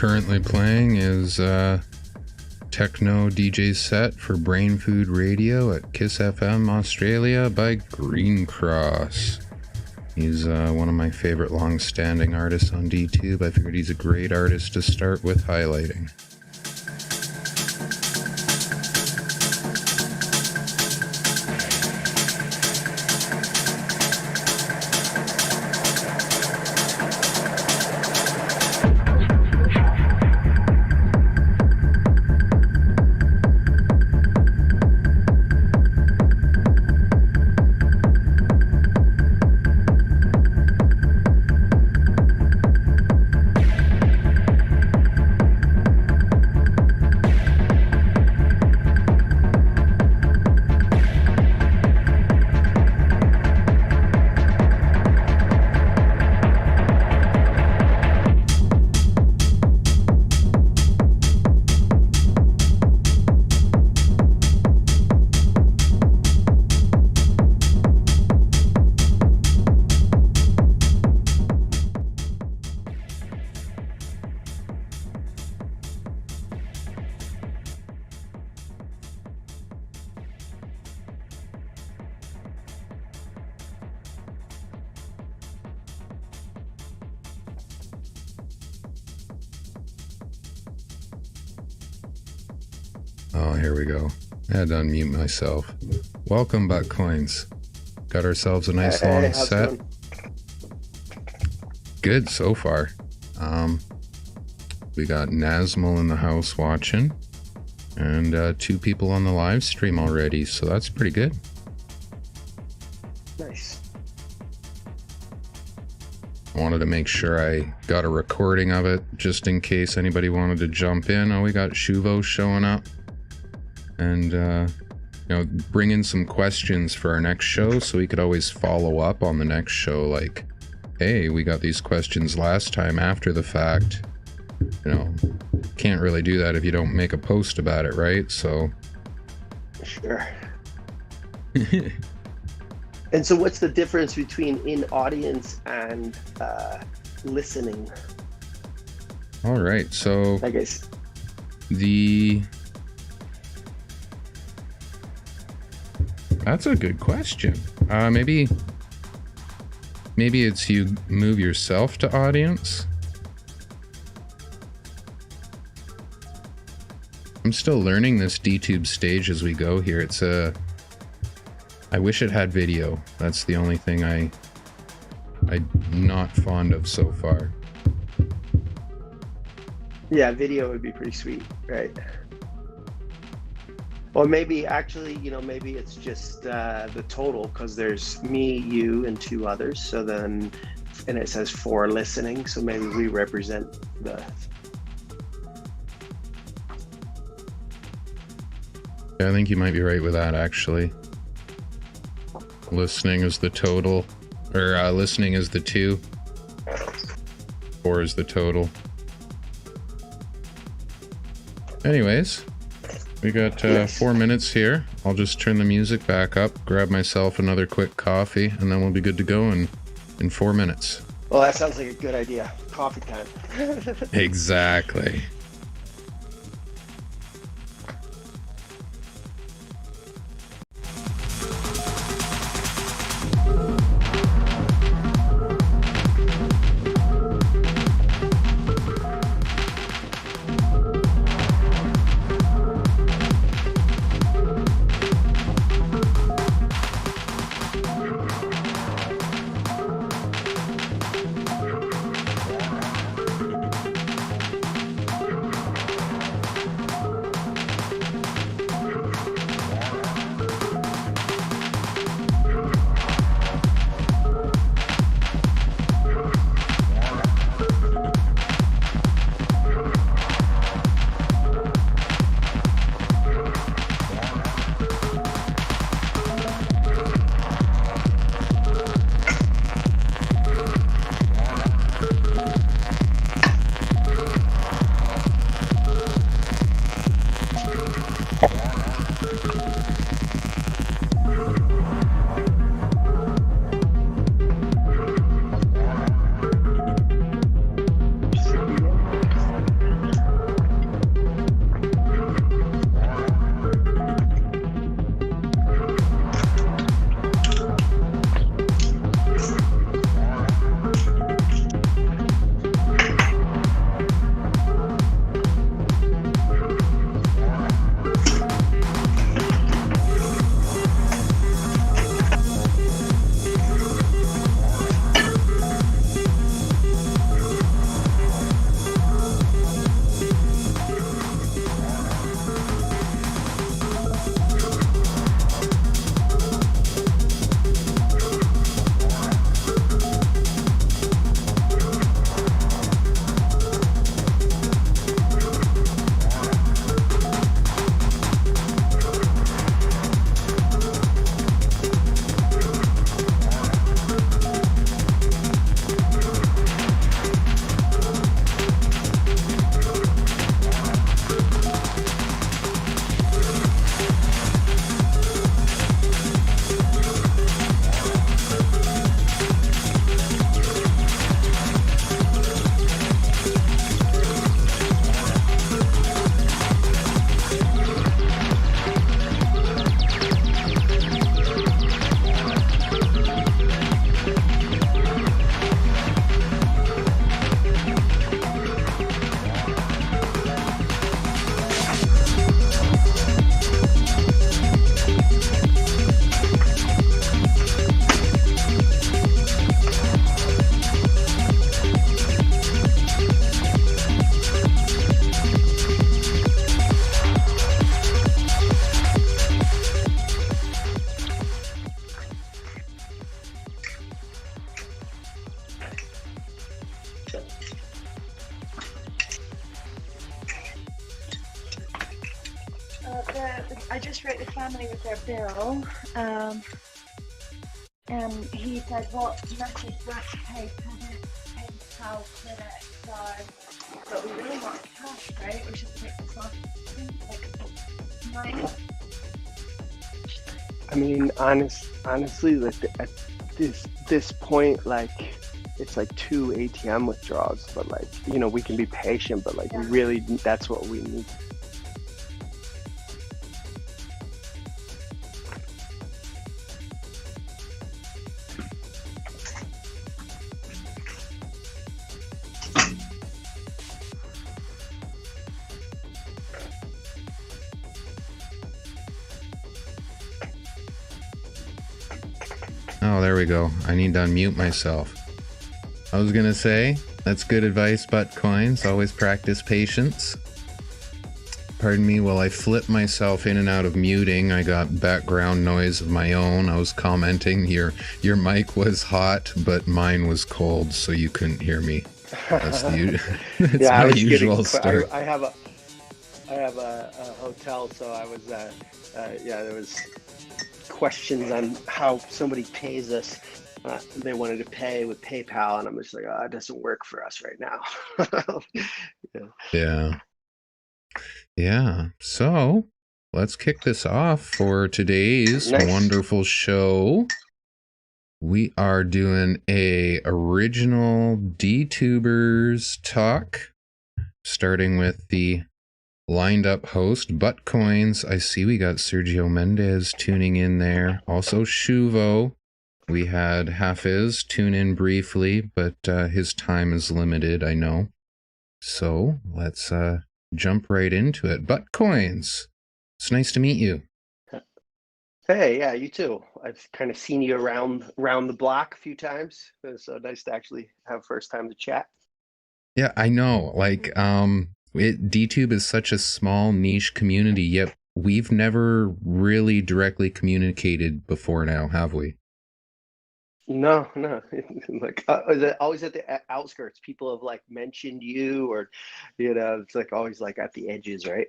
currently playing is techno DJ set for Brain Food Radio at Kiss FM Australia by Green Cross. He's one of my favorite long-standing artists on DTube. I figured he's a great artist to start with highlighting. Oh, here we go. I had to unmute myself. Welcome, Buttcoins. Got ourselves a nice long set. Good so far. We got Nazmal in the house watching, and 2 people on the live stream already, so that's pretty good. Nice. I wanted to make sure I got a recording of it, just in case anybody wanted to jump in. Oh, we got Shuvo showing up. And, bring in some questions for our next show so we could always follow up on the next show. Like, hey, we got these questions last time after the fact. Can't really do that if you don't make a post about it, right? So. Sure. And so what's the difference between in audience and listening? All right. So I guess that's a good question. Maybe it's you move yourself to audience. I'm still learning this DTube stage as we go here. I wish it had video. That's the only thing I'm not fond of so far. Yeah, video would be pretty sweet, right? Or maybe actually, maybe it's just the total, because there's me, you, and 2 others. So then, and it says 4 listening. So maybe we represent the. Yeah, I think you might be right with that, actually. Listening is the total, or listening is the 2. 4 is the total. Anyways. We got 4 minutes here. I'll just turn the music back up, grab myself another quick coffee, and then we'll be good to go in 4 minutes. Well, that sounds like a good idea. Coffee time. Exactly. frustrate the family with their bill. And he said, what message do I have to pay? PayPal, credit, card. But we really want cash, right? We should take this off. Like, money. I mean, honestly, like at this point, like it's like 2 ATM withdrawals, but like, you know, we can be patient, but like we really, that's what we need. Oh, there we go. I need to unmute myself. I was gonna say, that's good advice, Buttcoins. Always practice patience. Pardon me while I flip myself in and out of muting. I got background noise of my own. I was commenting your mic was hot, but mine was cold, so you couldn't hear me. That's that's Yeah, my usual start. I have a hotel, so I was yeah, there was questions on how somebody pays us. They wanted to pay with PayPal, and I'm just like, oh, it doesn't work for us right now. Yeah. So let's kick this off for today's wonderful show. We are doing a original DTubers talk, starting with the lined up host, Buttcoins. I see we got Sergio Mendez tuning in there. Also Shuvo. We had Hafiz tune in briefly, but his time is limited, I know. So let's jump right into it. Buttcoins, it's nice to meet you. Hey, yeah, you too. I've kind of seen you around the block a few times. It's so nice to actually have first time to chat. Yeah, I know. Like, DTube is such a small niche community, yet we've never really directly communicated before now, have we? No. Like, is it always at the outskirts? People have like mentioned you, or you know, it's like always like at the edges, right?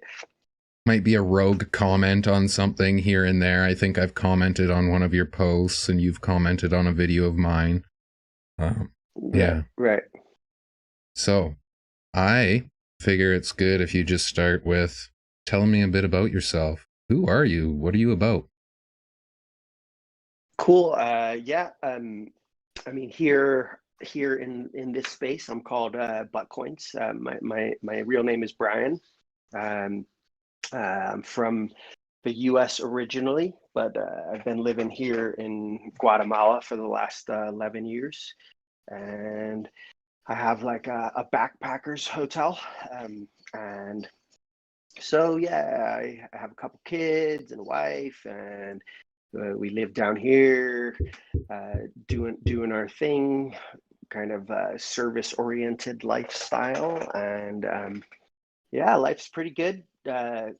Might be a rogue comment on something here and there. I think I've commented on one of your posts, and you've commented on a video of mine. Yeah. Right. So, I figure it's good if you just start with telling me a bit about yourself. Who are you? What are you about? Cool. Yeah. I mean, here in this space, I'm called Buttcoins. My real name is Brian. I'm from the U.S. originally, but I've been living here in Guatemala for the last 11 years, and I have like a backpackers hotel, and so yeah, I have a couple kids and a wife, and we live down here, doing our thing, kind of service-oriented lifestyle, and yeah, life's pretty good. I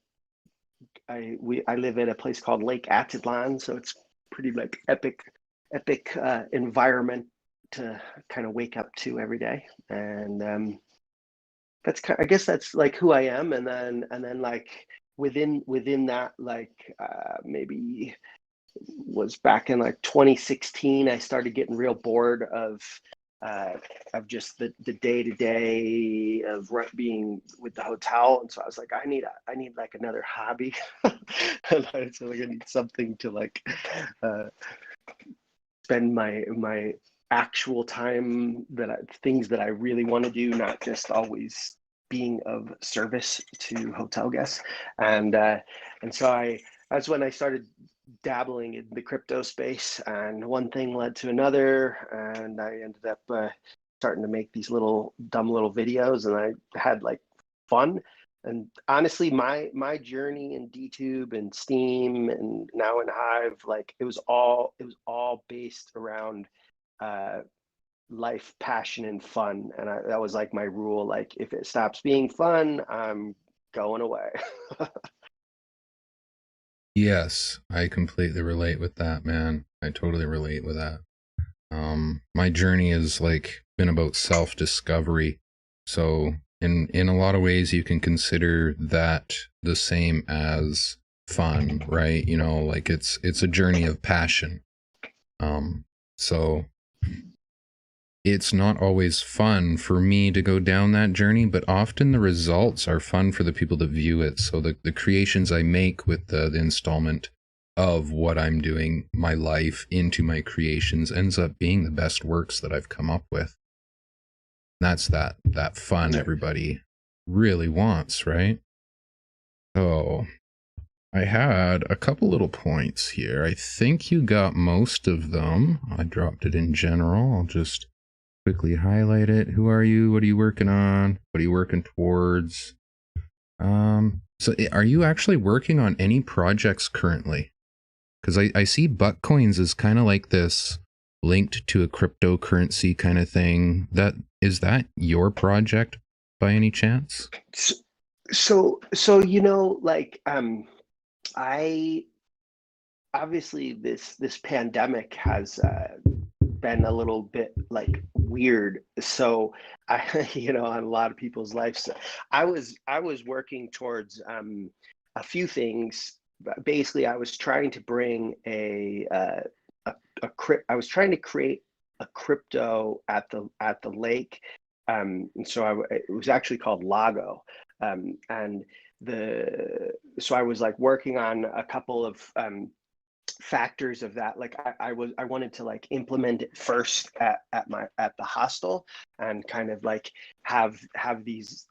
live in a place called Lake Atitlan, so it's pretty like epic environment to kind of wake up to every day, and that's I guess that's like who I am, and then like within that, like maybe was back in like 2016, I started getting real bored of just the day-to-day of being with the hotel, and so I was like, I need like another hobby. And I was like, I need something to like spend my actual time, things that I really want to do, not just always being of service to hotel guests. And so that's when I started dabbling in the crypto space, and one thing led to another, and I ended up starting to make these dumb little videos, and I had like fun. And honestly, my journey in DTube and Steam and now in Hive, like it was all based around life, passion, and fun. And that was like my rule. Like if it stops being fun, I'm going away. Yes, I completely relate with that, man. I totally relate with that. My journey has like been about self-discovery. So in a lot of ways you can consider that the same as fun, right? You know, like it's a journey of passion. So it's not always fun for me to go down that journey, but often the results are fun for the people that view it. So the creations I make with the installment of what I'm doing, my life into my creations, ends up being the best works that I've come up with. That's that fun everybody really wants, right? So I had a couple little points here. I think you got most of them. I dropped it in general. I'll just quickly highlight it. Who are you? What are you working on? What are you working towards? So are you actually working on any projects currently? Because I see Buttcoins is kind of like this linked to a cryptocurrency kind of thing. Is that your project by any chance? So you know, like I obviously this pandemic has been a little bit like weird. So I you know, on a lot of people's lives, I was working towards a few things. Basically, I was trying to bring I was trying to create a crypto at the lake, and so it was actually called Lago, and so I was like working on a couple of factors of that. Like I wanted to like implement it first at the hostel, and kind of like have these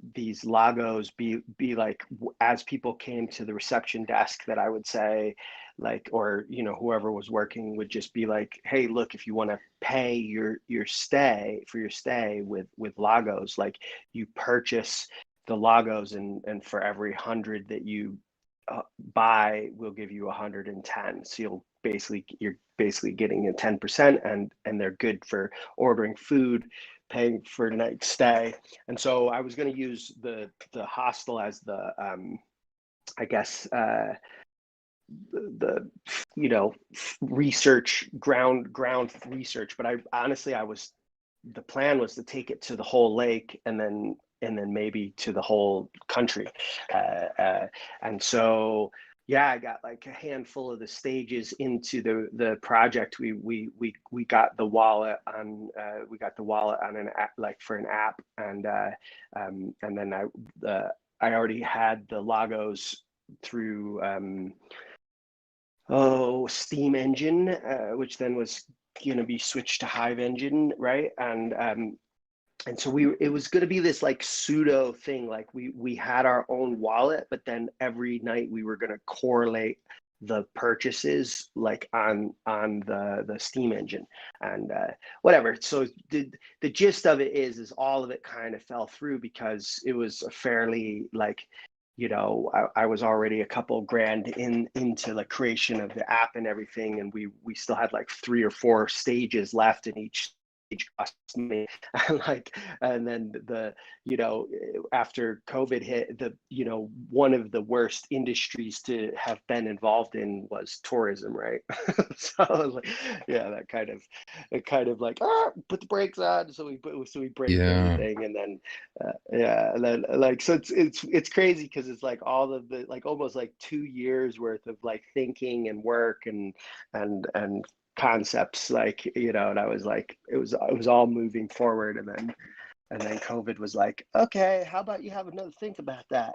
logos be like, as people came to the reception desk, that I would say, like, or you know, whoever was working would just be like, hey, look, if you want to pay your stay with logos, like you purchase the logos, and for every 100 that you buy, we'll give you 110. So you're basically getting a 10%, and they're good for ordering food, paying for the night stay. And so I was going to use the hostel as the I guess the you know, research ground research. But I honestly, the plan was to take it to the whole lake, and then maybe to the whole country. And so, yeah, I got like a handful of the stages into the project. We got the wallet on an app, like for an app, and then I already had the logos through Steam Engine, which then was going to be switched to Hive Engine, right? And so it was going to be this like pseudo thing. Like we had our own wallet, but then every night we were going to correlate the purchases like on the Steam Engine, and whatever. So the gist of it is all of it kind of fell through, because it was a fairly like, you know, I was already a couple grand into the creation of the app and everything, and we still had like 3 or 4 stages left, and each cost me. And then you know, after COVID hit, you know, one of the worst industries to have been involved in was tourism, right? So I was like, yeah, that kind of like, put the brakes on. So we braked everything, and then yeah, and then like, so it's crazy, because it's like all of the like almost like 2 years worth of like thinking and work and concepts, like, you know. And I was like, it was all moving forward, and then COVID was like, okay, how about you have another think about that?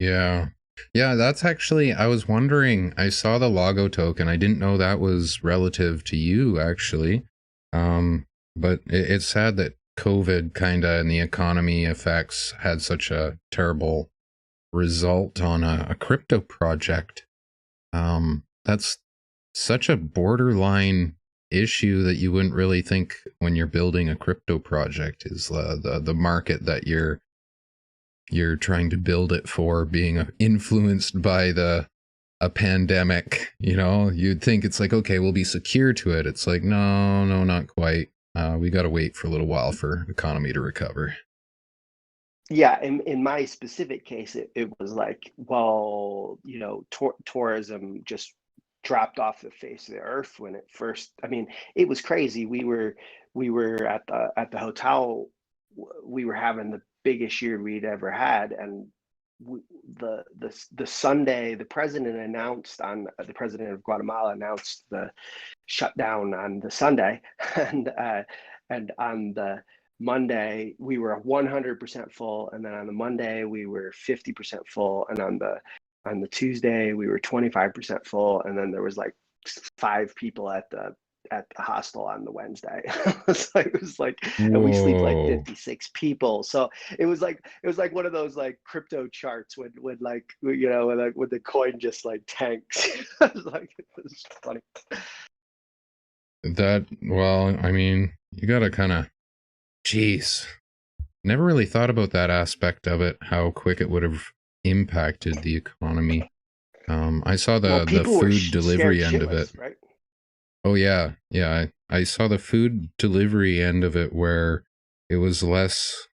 Yeah. Yeah, that's actually, I was wondering, I saw the Lago token. I didn't know that was relative to you, actually. But it's sad that COVID kind of and the economy effects had such a terrible result on a crypto project. That's such a borderline issue that you wouldn't really think when you're building a crypto project, is the market that you're trying to build it for being influenced by a pandemic. You know, you'd think it's like, okay, we'll be secure to it. It's like, no, not quite. We got to wait for a little while for the economy to recover. Yeah, in my specific case, it was like, well, you know, tourism just dropped off the face of the earth when it first. I mean, it was crazy. We were at the hotel. We were having the biggest year we'd ever had, and the Sunday, the president of Guatemala announced the shutdown on the Sunday, and on the Monday we were 100% full, and then on the Monday we were 50% full, and on the Tuesday we were 25% full, and then there was like 5 people at the hostel on the Wednesday. it was like and we sleep like Whoa. 56 people. So it was like one of those like crypto charts when like, you know, when the coin just like tanks. It was funny. Well, I mean, you gotta kind of, geez, never really thought about that aspect of it, how quick it would have impacted the economy. I saw the people were food delivery scared end of it. shitless, right? Oh yeah, yeah. I saw the food delivery end of it where it was less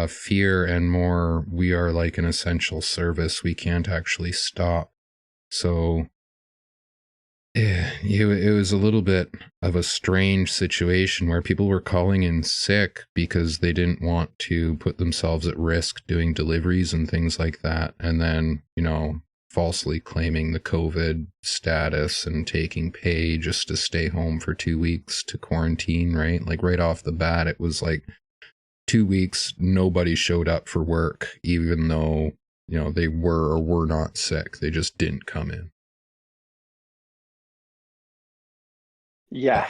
fear and more, we are like an essential service. We can't actually stop. So it was a little bit of a strange situation where people were calling in sick because they didn't want to put themselves at risk doing deliveries and things like that. And then, you know, falsely claiming the COVID status and taking pay just to stay home for 2 weeks to quarantine, right? Like right off the bat, it was like 2 weeks, nobody showed up for work, even though, you know, they were or were not sick. They just didn't come in. Yeah,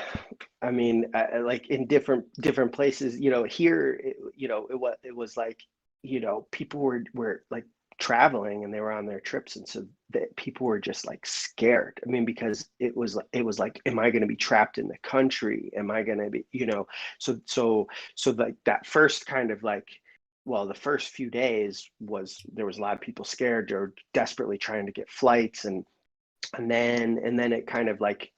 I mean, like in different places, you know, here, you know, it was like, you know, people were like traveling and they were on their trips, and so that people were just like scared. I mean, because it was like, am I going to be trapped in the country? Am I going to be, you know, so like that first kind of like, well, the first few days there was a lot of people scared or desperately trying to get flights, and then it kind of like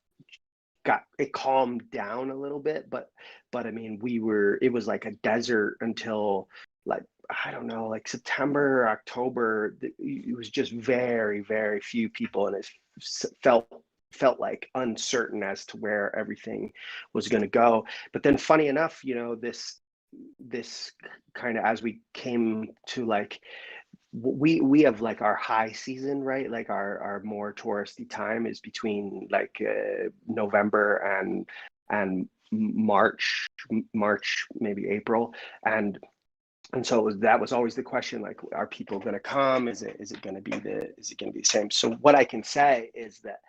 it calmed down a little bit, but I mean, it was like a desert until like, I don't know, like September or October. It was just very, very few people, and it felt like uncertain as to where everything was going to go. But then funny enough, you know, this kind of, as we came to like, we have like our high season, right? Like our more touristy time is between like November and March, maybe April, and so that was always the question, like, are people going to come? Is it going to be the same? So what I can say is that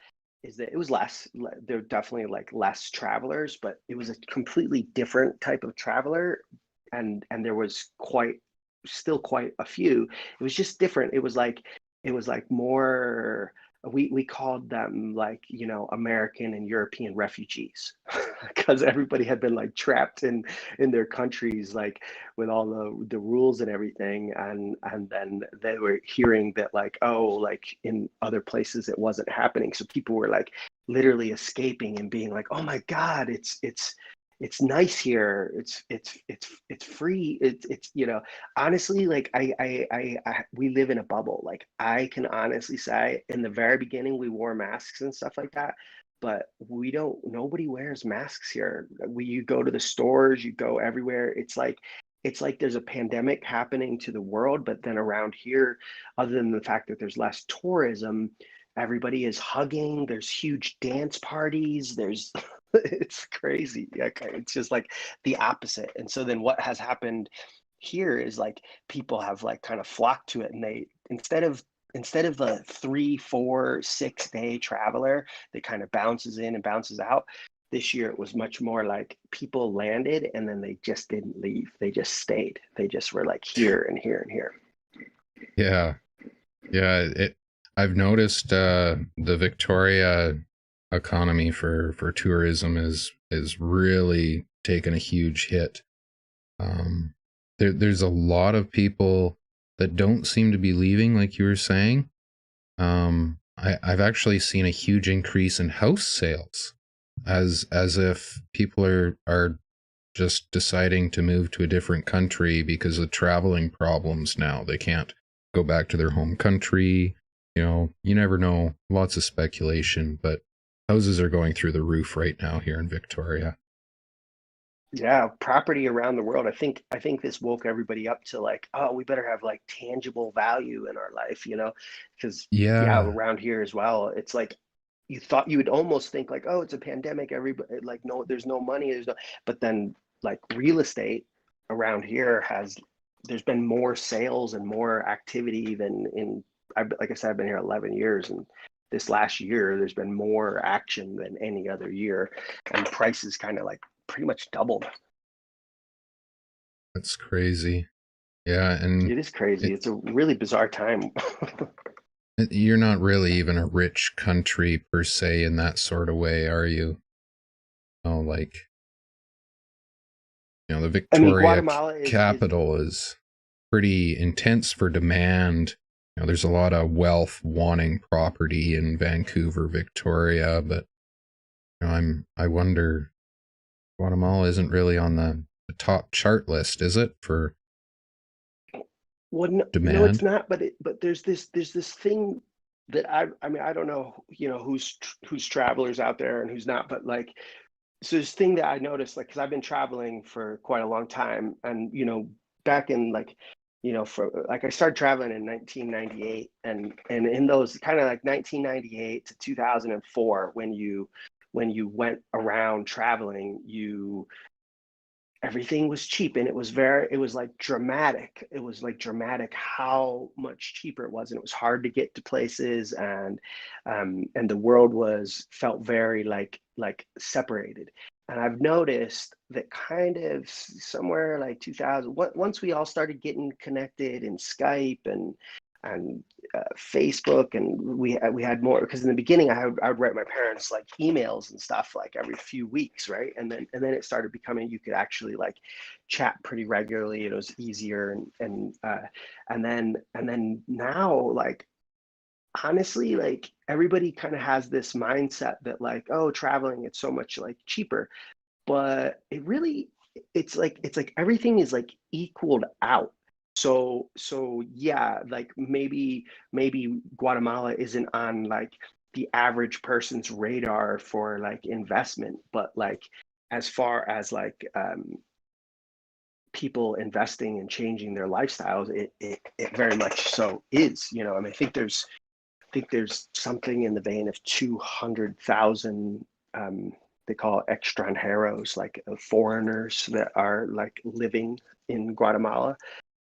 it was less. There were definitely like less travelers, but it was a completely different type of traveler, and there was still quite a few. It was just different. It was like more, we called them like, you know, American and European refugees, because everybody had been like trapped in their countries, like with all the rules and everything, and then they were hearing that like, oh, like in other places it wasn't happening, so people were like literally escaping and being like, oh my God, it's nice here. It's free. It's you know, honestly, like we live in a bubble. Like I can honestly say, in the very beginning, we wore masks and stuff like that, but nobody wears masks here. You go to the stores, you go everywhere. It's like there's a pandemic happening to the world, but then around here, other than the fact that there's less tourism, everybody is hugging. There's huge dance parties. There's it's crazy. Okay, it's just like the opposite. And so then what has happened here is like people have like kind of flocked to it, and they instead of the 3, 4, 6 day traveler that kind of bounces in and bounces out, this year it was much more like people landed and then they just didn't leave. They just stayed. They just were like here and here and here. Yeah. I've noticed the Victoria economy for tourism is really taken a huge hit. There's a lot of people that don't seem to be leaving, like you were saying. I've actually seen a huge increase in house sales, as if people are just deciding to move to a different country because of traveling problems now. They can't go back to their home country. You know, you never know. Lots of speculation, but houses are going through the roof right now here in Victoria. Yeah, property around the world. I think this woke everybody up to like, oh, we better have like tangible value in our life, you know, because yeah, Yeah, around here as well, it's like you would almost think like, oh, it's a pandemic, everybody like no, there's no money, there's no, but then like real estate around here has there's been more sales and more activity than in like I said, I've been here 11 years and this last year there's been more action than any other year and prices kind of like pretty much doubled. that's crazy. Yeah, and It is crazy. it, It's a really bizarre time. you're not really even a rich country per se in that sort of way, are you? Oh, like, the I mean, Victoria Guatemala is capital is pretty intense for demand. There's a lot of wealth wanting property in Vancouver, Victoria, but I wonder, Guatemala isn't really on the top chart list, is it, for well, no, no, it's demand? not. But there's this thing that I mean, I don't know, you know, who's travelers out there and who's not, but like, so this thing that I noticed, like, because I've been traveling for quite a long time, and you know, back in like, you know, for like I started traveling in 1998, and in those kind of like 1998 to 2004, when you went around traveling, you everything was cheap and it was like dramatic, it was like dramatic how much cheaper it was, and it was hard to get to places, and the world was felt very like separated. And I've noticed that kind of somewhere like 2000, once we all started getting connected in Skype and Facebook, and we had more, because in the beginning I would write my parents like emails and stuff like every few weeks, right? And then it started becoming you could actually like chat pretty regularly. It was easier, and then now like honestly like everybody kind of has this mindset that like, oh, traveling it's so much like cheaper, but it really it's like everything is like equaled out. So yeah, like maybe Guatemala isn't on like the average person's radar for like investment, but like as far as like people investing and changing their lifestyles, it very much so is, you know. I mean, I think there's something in the vein of 200,000 they call it extranjeros, like foreigners that are like living in Guatemala.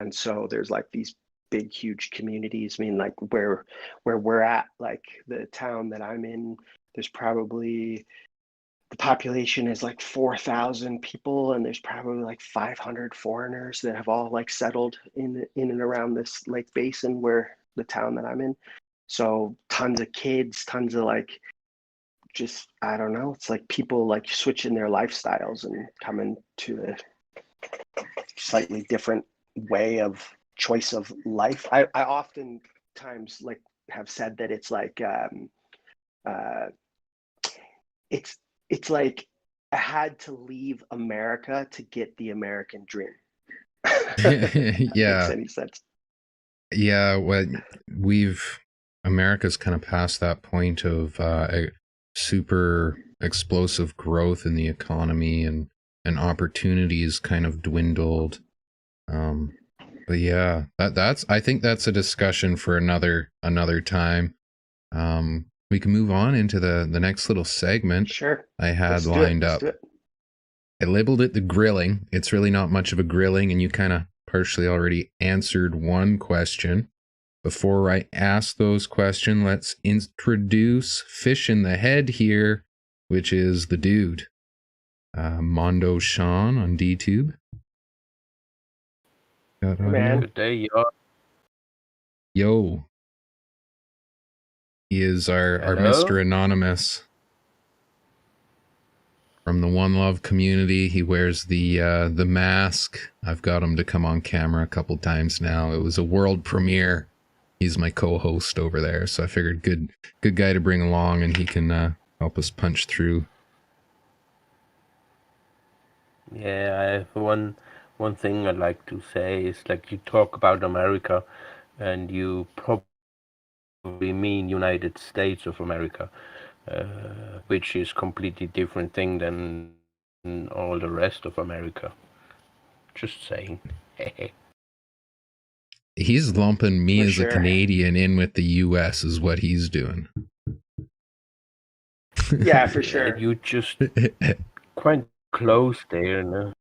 And so there's like these big, huge communities. I mean, like where we're at, like the town that I'm in, there's probably the population is like 4,000 people, and there's probably like 500 foreigners that have all like settled in and around this lake basin where the town that I'm in. So tons of kids, tons of like just I don't know. It's like people like switching their lifestyles and coming to a slightly different way of choice of life. I oftentimes like have said that it's like uh, it's it's like I had to leave America to get the American dream. If that makes Yeah, any sense. yeah. What we've America's kind of past that point of a super explosive growth in the economy, and opportunities kind of dwindled. Um, but yeah, that's I think that's a discussion for another time. We can move on into the next little segment Sure. I had Let's do it. lined Let's up. do it. I labeled it the grilling. It's really not much of a grilling, and you kind of partially already answered one question. Before I ask those questions, let's introduce Fish in the Head here, which is the dude, Mondo Sean on DTube. Got Hey, audio? man. Good day, y'all. Yo, he is our Hello? Mr. Anonymous from the One Love community. He wears the mask. I've got him to come on camera a couple times now. It was a world premiere. He's my co-host over there, so I figured good guy to bring along, and he can help us punch through. Yeah, I have one thing I'd like to say is like you talk about America, and you probably mean United States of America, which is completely different thing than all the rest of America. Just saying. He's lumping me For as a sure. Canadian in with the US is what he's doing. Yeah, for sure. You just quite close there, no?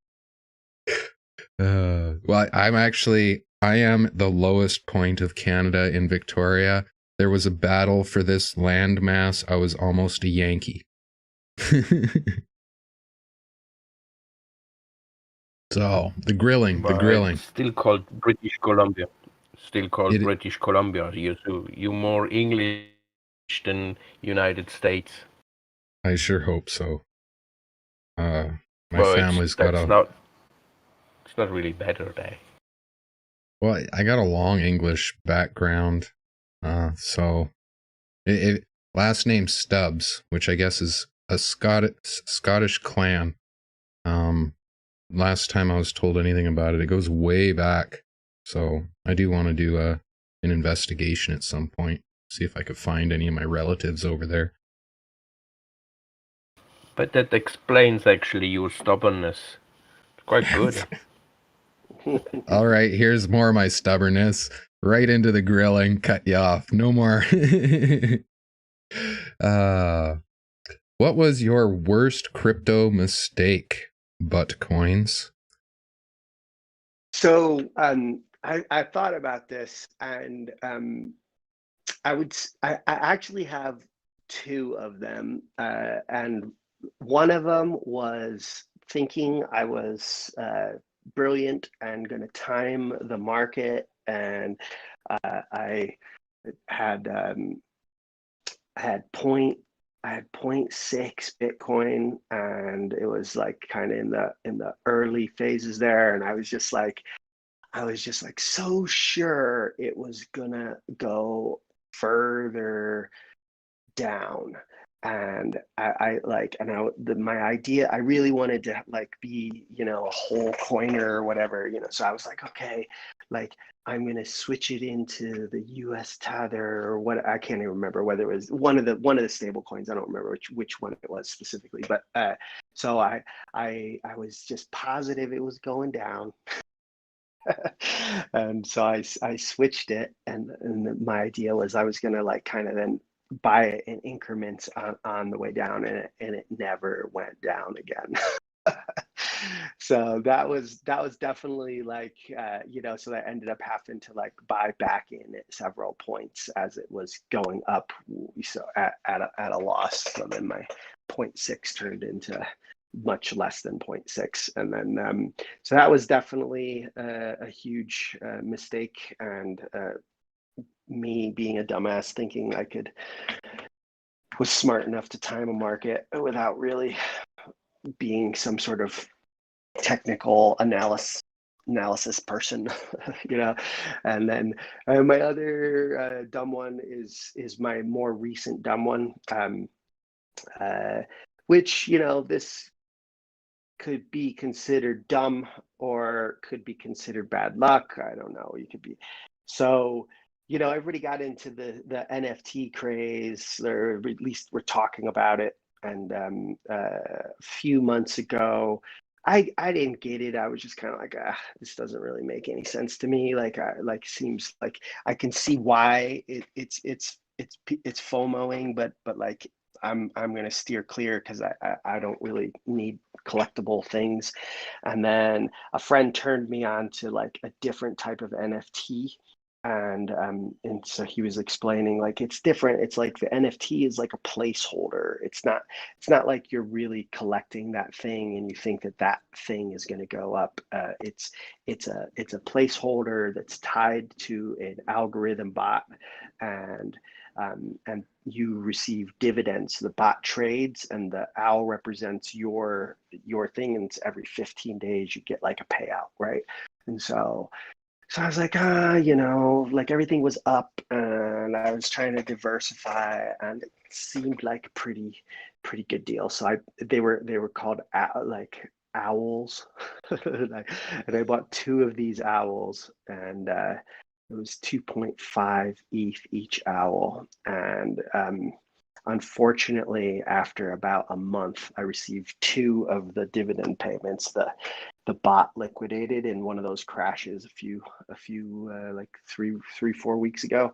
Well, I am the lowest point of Canada in Victoria. There was a battle for this landmass. I was almost a Yankee. So, the grilling. It's still called British Columbia. British Columbia. You more English than United States. I sure hope so. My family's got a... It's not really better there. Well, I got a long English background, so last name Stubbs, which I guess is a Scottish clan. Last time I was told anything about it, it goes way back. So I do want to do an investigation at some point, see if I could find any of my relatives over there. But that explains actually your stubbornness. Quite good. All right, here's more of my stubbornness. Right into the grilling, cut you off. No more. What was your worst crypto mistake, Buttcoins? So I thought about this, and I actually have two of them, and one of them was thinking I was brilliant and going to time the market, and I had 0.6 Bitcoin, and it was like kind of in the early phases there, and I was just like so sure it was gonna go further down. And my idea, I really wanted to like be, a whole coiner or whatever, so I was like, okay, like I'm going to switch it into the US Tether or what, I can't even remember whether it was one of the stable coins. I don't remember which one it was specifically, but so I was just positive it was going down. And so I switched it, and my idea was I was going to like kind of then buy it in increments on the way down, and it never went down again. So that was definitely like so that ended up having to like buy back in at several points as it was going up, so at a loss. So then my 0.6 turned into much less than 0.6, and then so that was definitely a huge mistake, and me being a dumbass thinking I was smart enough to time a market without really being some sort of technical analysis person. And then my other dumb one is my more recent dumb one, which this could be considered dumb or could be considered bad luck. I don't know. You could be so. Everybody got into the NFT craze, or at least we're talking about it. And a few months ago, I didn't get it. I was just kind of like, this doesn't really make any sense to me. Seems like I can see why it's FOMOing, but like I'm going to steer clear because I don't really need collectible things. And then a friend turned me on to like a different type of NFT. And so he was explaining like it's different. It's like the NFT is like a placeholder. It's not like you're really collecting that thing and you think that thing is going to go up. It's a placeholder that's tied to an algorithm bot, and you receive dividends. The bot trades, and the owl represents your thing, and it's every 15 days you get like a payout, right? And so I was like, like everything was up, and I was trying to diversify, and it seemed like a pretty good deal. So they were called like owls, and I bought two of these owls, and it was 2.5 ETH each owl, and unfortunately, after about a month, I received 2 of the dividend payments. The bot liquidated in one of those crashes a few like 4 weeks ago,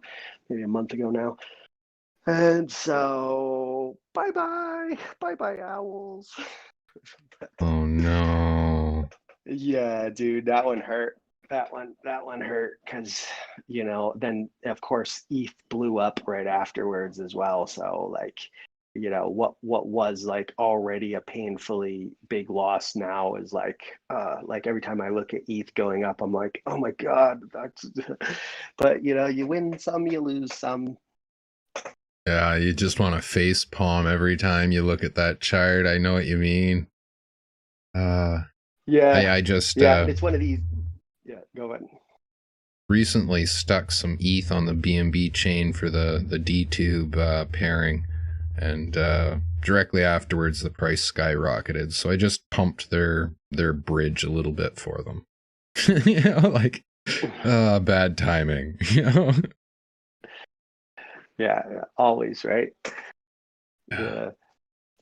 maybe a month ago now. And so bye bye owls. Oh no. Yeah, dude, that one hurt. That one hurt because, then of course ETH blew up right afterwards as well. So like, what was like already a painfully big loss now is like every time I look at ETH going up, I'm like, oh my God, that's but you win some, you lose some. Yeah, you just want to face palm every time you look at that chart. I know what you mean. Yeah. I just Yeah, and it's one of these. Yeah, go ahead. recently stuck some ETH on the BNB chain for the DTube pairing, and directly afterwards the price skyrocketed. So I just pumped their bridge a little bit for them. Like bad timing. Yeah, always, right? Yeah.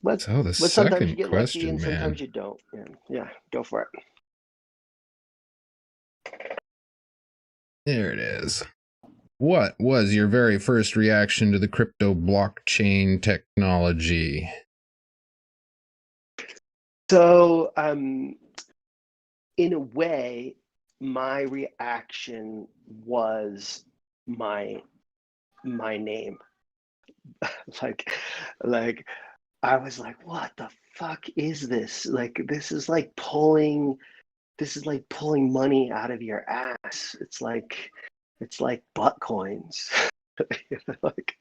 But So the sometimes you second get lucky question, and sometimes man. you don't. Yeah, go for it. There it is. What was your very first reaction to the crypto blockchain technology? So, in a way, my reaction was my name. like I was like, what the fuck is this? Like this is like pulling money out of your ass. It's like Buttcoins. Like,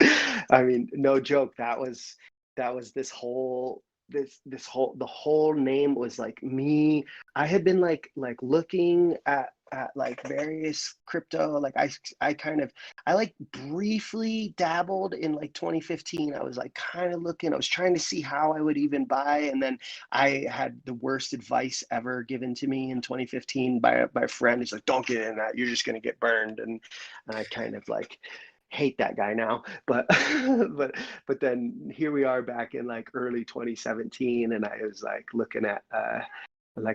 I mean, no joke. That was this whole the whole name was like me. I had been like looking at like various crypto. Like I like briefly dabbled in like 2015. I was like kind of looking. I was trying to see how I would even buy, and then I had the worst advice ever given to me in 2015 by a friend. He's like, "Don't get in that. You're just gonna get burned." And I kind of like hate that guy now, but but then here we are back in like early 2017, and I was like looking at I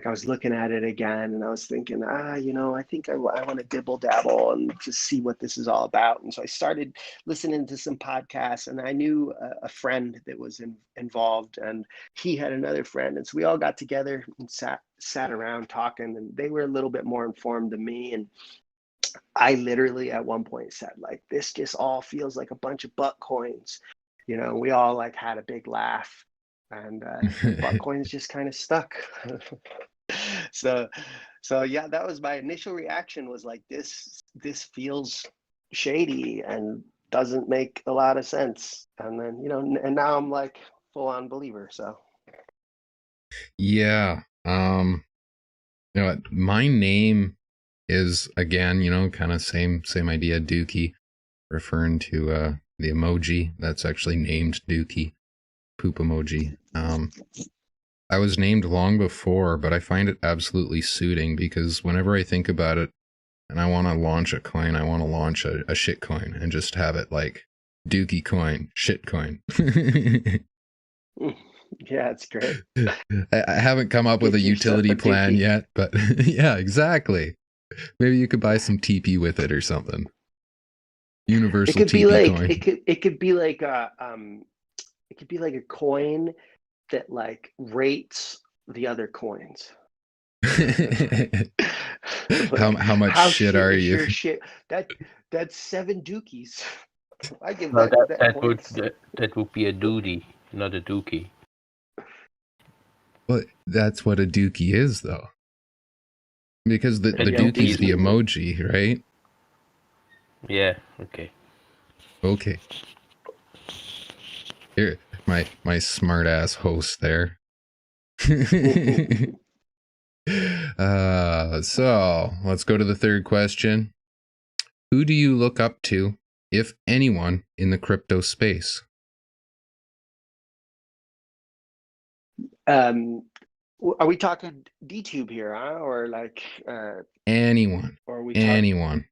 was looking at it again, and I was thinking, I think I want to dibble dabble and just see what this is all about. And so I started listening to some podcasts, and I knew a friend that was involved, and he had another friend, and so we all got together and sat around talking, and they were a little bit more informed than me. And I literally at one point said, like, this just all feels like a bunch of butt coins. We all like had a big laugh, and butt coins just kind of stuck. so yeah, that was my initial reaction, was like, this feels shady and doesn't make a lot of sense. And then, and now I'm like full on believer. So Yeah. My name is, again, kind of same idea, Dookie, referring to the emoji that's actually named Dookie, poop emoji. I was named long before, but I find it absolutely suiting, because whenever I think about it and I want to launch a coin, I want to launch a shit coin and just have it like Dookie coin, shit coin. yeah, it's great. I haven't come up with a utility plan yet, but yeah, exactly. Maybe you could buy some TP with it or something. Universal TP coin. It could be like a coin that like rates the other coins. Like, how much shit are you? Your shit? That's 7 dookies. I give No, that that would be a doody, not a dookie. Well, that's what a dookie is, though. Because the dookie's the emoji, right? Yeah, okay. Okay. Here, my smart ass host there. So let's go to the third question. Who do you look up to, if anyone, in the crypto space? Are we talking DTube here, huh? Or like anyone? Or are we anyone?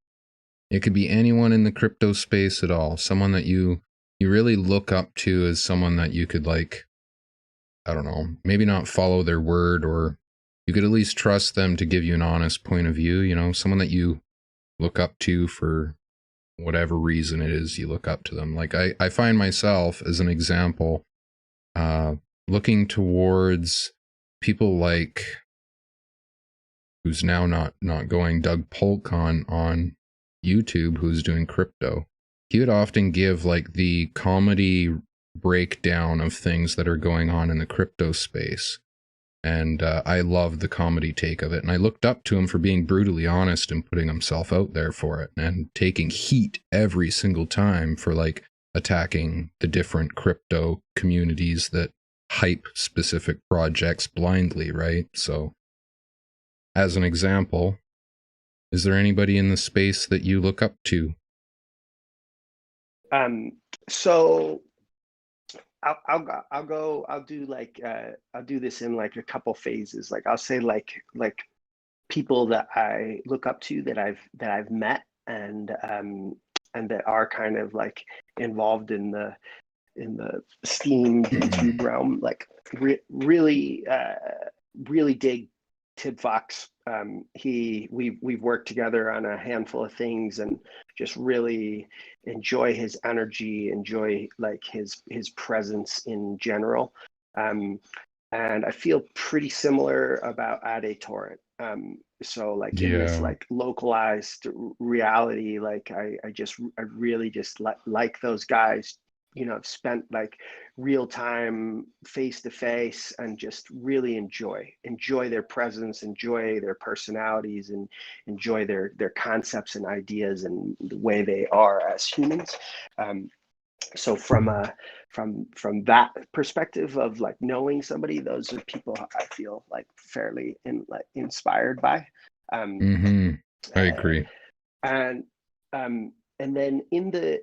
It could be anyone in the crypto space at all. Someone that you you really look up to as someone that you could, like, I don't know, maybe not follow their word, or you could at least trust them to give you an honest point of view, you know, someone that you look up to for whatever reason it is you look up to them. Like I find myself, as an example, looking towards people like, who's now not going, Doug Polk on YouTube, who's doing crypto. He would often give like the comedy breakdown of things that are going on in the crypto space. And I loved the comedy take of it. And I looked up to him for being brutally honest and putting himself out there for it, and taking heat every single time for like attacking the different crypto communities that hype specific projects blindly, right? So as an example, is there anybody in the space that you look up to? So I'll do like I'll do this in like a couple phases. Like I'll say like people that I look up to, that I've met, and that are kind of like involved in the Steam DTube realm. Like really dig Tib Fox. We've worked together on a handful of things, and just really enjoy his energy, enjoy like his presence in general. And I feel pretty similar about Ade Torrent. So like in this like localized reality, like I really just like those guys, you know, spent like real time face to face, and just really enjoy their presence, enjoy their personalities, and enjoy their concepts and ideas and the way they are as humans. So from that perspective of like knowing somebody, those are people I feel like fairly inspired by. I agree. And then in the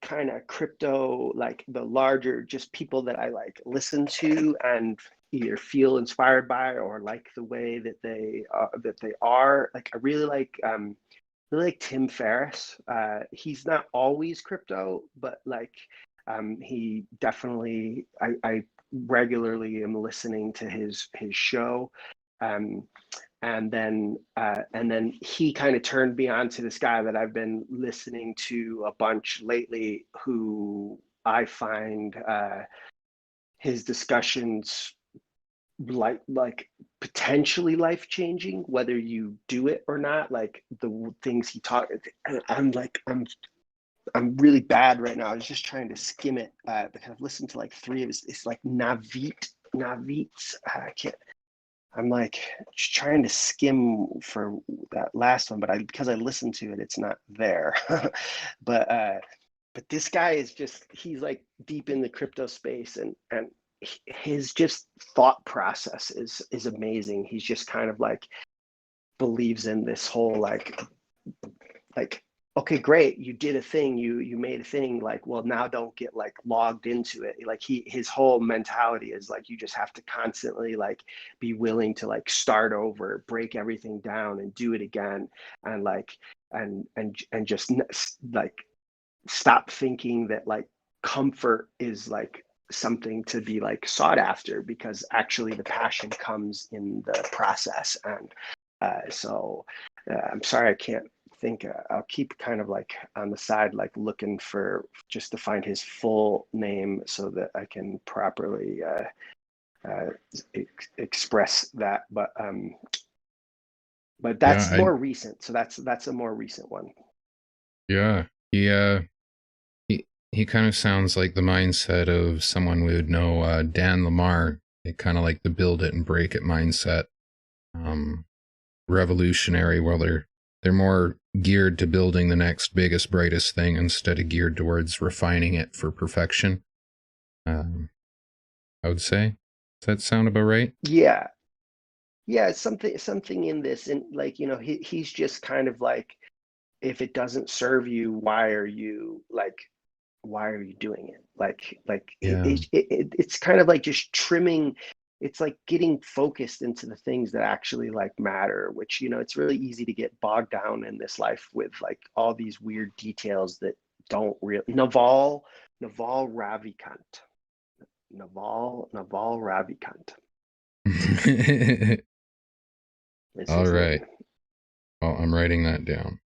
kind of crypto, like the larger, just people that I like listen to and either feel inspired by, or like the way that they are, like I really like Tim Ferriss. He's not always crypto, but like he definitely, I regularly am listening to his show. And then he kind of turned me on to this guy that I've been listening to a bunch lately, who I find his discussions like potentially life-changing, whether you do it or not. Like the things he taught, I'm really bad right now. I was just trying to skim it because I've listened to like 3 of his. It's like Navit. I can't. I'm like just trying to skim for that last one, but because I listened to it, it's not there. but this guy is just, he's like deep in the crypto space, and his just thought process is amazing. He's just kind of like believes in this whole like okay, great, you did a thing, you made a thing, like, well, now don't get like logged into it. Like his whole mentality is like, you just have to constantly like be willing to like start over, break everything down and do it again, and like and just like stop thinking that like comfort is like something to be like sought after, because actually the passion comes in the process. And so I'm sorry, I can't think. I'll keep kind of like on the side, like looking for just to find his full name so that I can properly express that. But that's more recent. So that's a more recent one. Yeah, he kind of sounds like the mindset of someone we would know, Dan Lamar. They kind of like the build it and break it mindset. Revolutionary, while they're more geared to building the next biggest, brightest thing instead of geared towards refining it for perfection. I would say. Does that sound about right? Yeah, something in this, and like, you know, he's just kind of like, if it doesn't serve you, why are you doing it? Like it's kind of like just trimming. It's like getting focused into the things that actually like matter, which, you know, it's really easy to get bogged down in this life with like all these weird details that don't really. Naval Ravikant. Naval Ravikant. All right. Oh, I'm writing that down.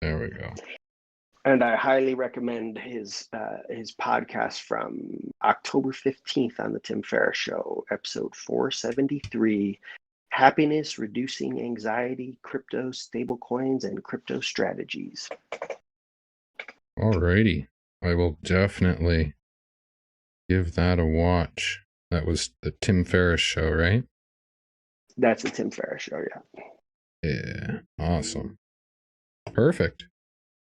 There we go. And I highly recommend his podcast from October 15th on the Tim Ferriss Show, episode 473, Happiness, Reducing Anxiety, Crypto, Stablecoins, and Crypto Strategies. Alrighty. I will definitely give that a watch. That was the Tim Ferriss Show, right? That's the Tim Ferriss Show, yeah. Yeah, awesome. Perfect.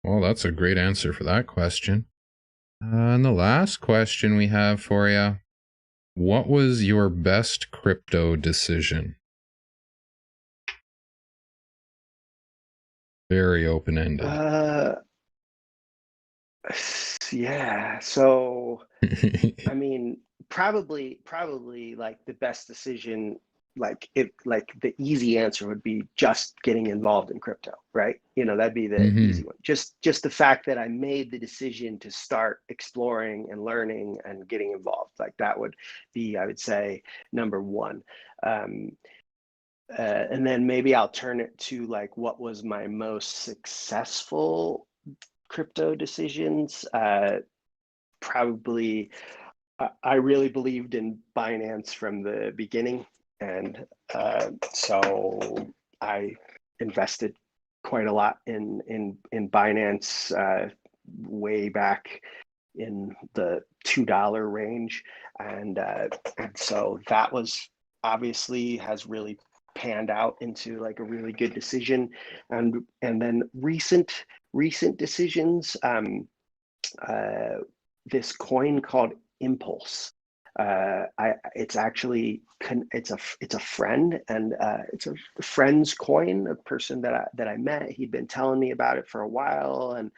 Well, that's a great answer for that question. And the last question we have for you, what was your best crypto decision? Very open-ended. Yeah, so I mean, probably like the best decision, like the easy answer would be just getting involved in crypto, right? That'd be the easy one. Just the fact that I made the decision to start exploring and learning and getting involved, like that would be, I would say, number one. And then maybe I'll turn it to like what was my most successful crypto decisions. Probably I really believed in Binance from the beginning, and so I invested quite a lot in Binance way back in the $2 range, and so that was obviously has really panned out into like a really good decision. And then recent decisions, this coin called Impulse. It's actually it's a friend, and it's a friend's coin, a person that I met. He'd been telling me about it for a while, and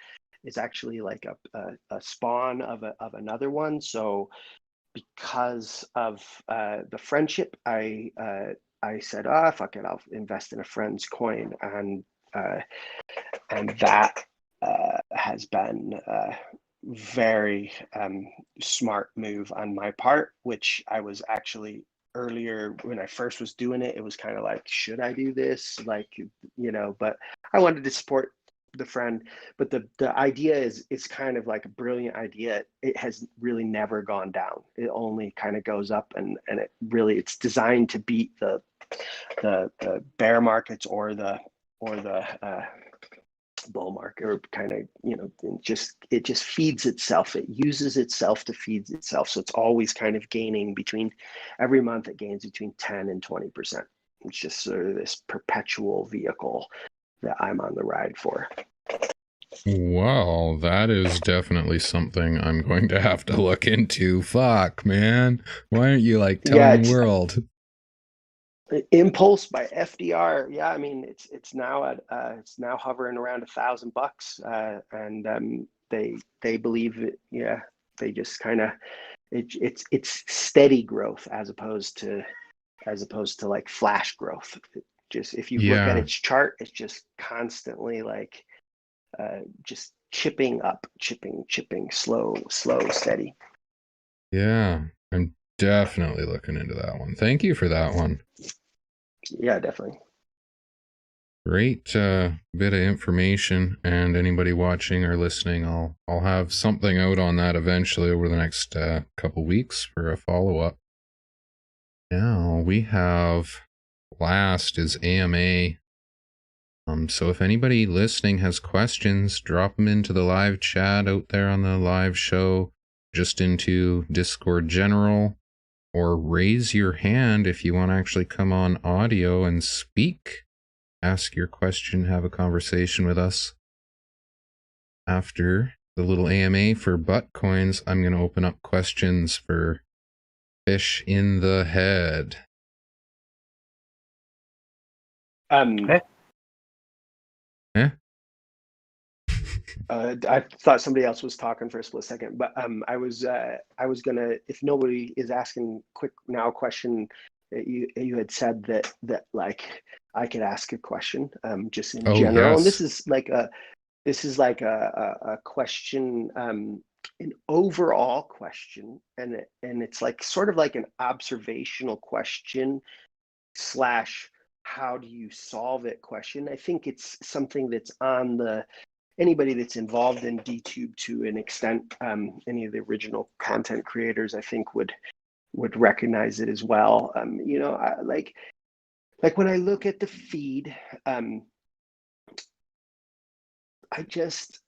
it's actually like a spawn of another one. So because of the friendship, I said, oh, fuck it, I'll invest in a friend's coin, and that has been very smart move on my part, which I was actually earlier when I first was doing it, it was kind of like, should I do this? Like, but I wanted to support the friend. But the idea is kind of like a brilliant idea. It has really never gone down. It only kind of goes up, and it's designed to beat the bear markets or the bull market, or kind of it just feeds itself. It uses itself to feed itself, so it's always kind of gaining every month. It gains between 10 and 20%. It's just sort of this perpetual vehicle that I'm on the ride for. Wow, that is definitely something I'm going to have to look into. Fuck, man, why aren't you like telling the world? Impulse by FDR. Yeah, I mean it's now hovering around $1,000, and they believe it. Yeah, they just kind of it's steady growth as opposed to like flash growth. Just if you look at its chart, it's just constantly like just chipping up, chipping, slow, steady. Yeah, I'm definitely looking into that one. Thank you for that one. Yeah, definitely. Great bit of information, and anybody watching or listening, I'll have something out on that eventually over the next couple weeks for a follow-up. Now we have last is AMA. So if anybody listening has questions, drop them into the live chat out there on the live show, just into Discord General, or raise your hand if you want to actually come on audio and speak. Ask your question, have a conversation with us. After the little AMA for Buttcoins, I'm going to open up questions for Fish in the Head. I thought somebody else was talking for a split second, but I was gonna, if nobody is asking quick now question, you had said that like I could ask a question just in Oh, general, and yes. this is like a question, an overall question, and it's like sort of like an observational question slash how do you solve it question. I think it's something that's on the anybody that's involved in DTube to an extent. Any of the original content creators, I think, would recognize it as well. You know, like when I look at the feed, I just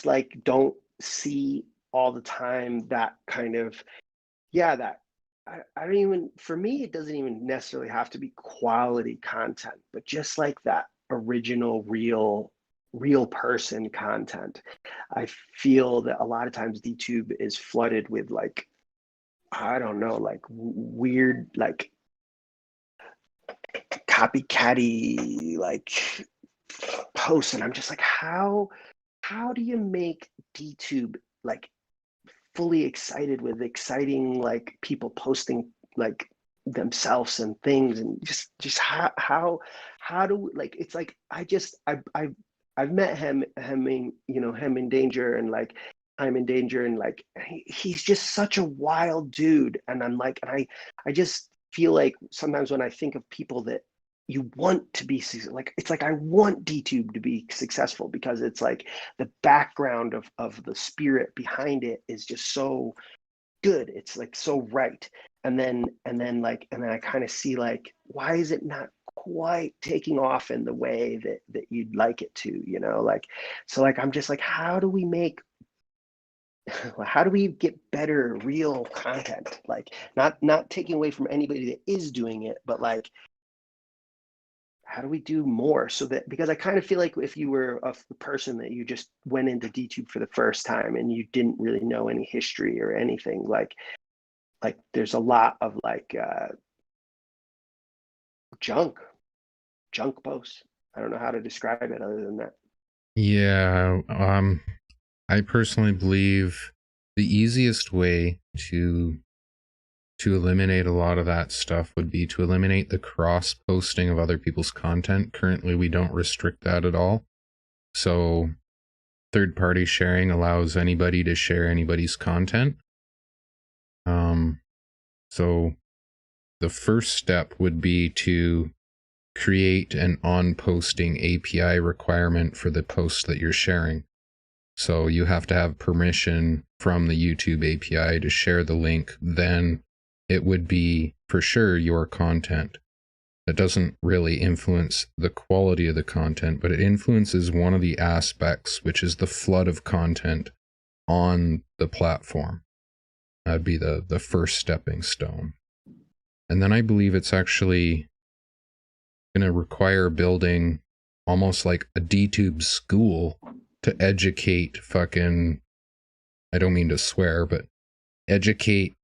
like don't see all the time that kind of, yeah, that I don't even, for me, it doesn't even necessarily have to be quality content, but just like that original, real person content. I feel that a lot of times DTube is flooded with like, I don't know, like weird, like copycatty, like posts. And I'm just like, how do you make DTube like fully excited with exciting like people posting like themselves and things, and just how do, like, it's like I've met him in, you know, him in danger, and like I'm in danger, and like he's just such a wild dude, and I'm like, and I just feel like sometimes when I think of people that you want to be like, it's like I want DTube to be successful because it's like the background of the spirit behind it is just so good. It's like so right. And then I kind of see like, why is it not quite taking off in the way that you'd like it to, you know, like, so like I'm just like, how do we get better real content? Like not taking away from anybody that is doing it, but like, how do we do more so that, because I kind of feel like if you were a person that you just went into DTube for the first time and you didn't really know any history or anything, like there's a lot of like junk posts. I don't know how to describe it other than that. Yeah, I personally believe the easiest way to eliminate a lot of that stuff would be to eliminate the cross posting of other people's content. Currently, we don't restrict that at all. So third party sharing allows anybody to share anybody's content. So the first step would be to create an on posting API requirement for the post that you're sharing. So you have to have permission from the YouTube API to share the link. Then it would be for sure your content. That doesn't really influence the quality of the content, but it influences one of the aspects, which is the flood of content on the platform. That'd be the first stepping stone. And then I believe it's actually going to require building almost like a DTube school to educate fucking, I don't mean to swear, but educate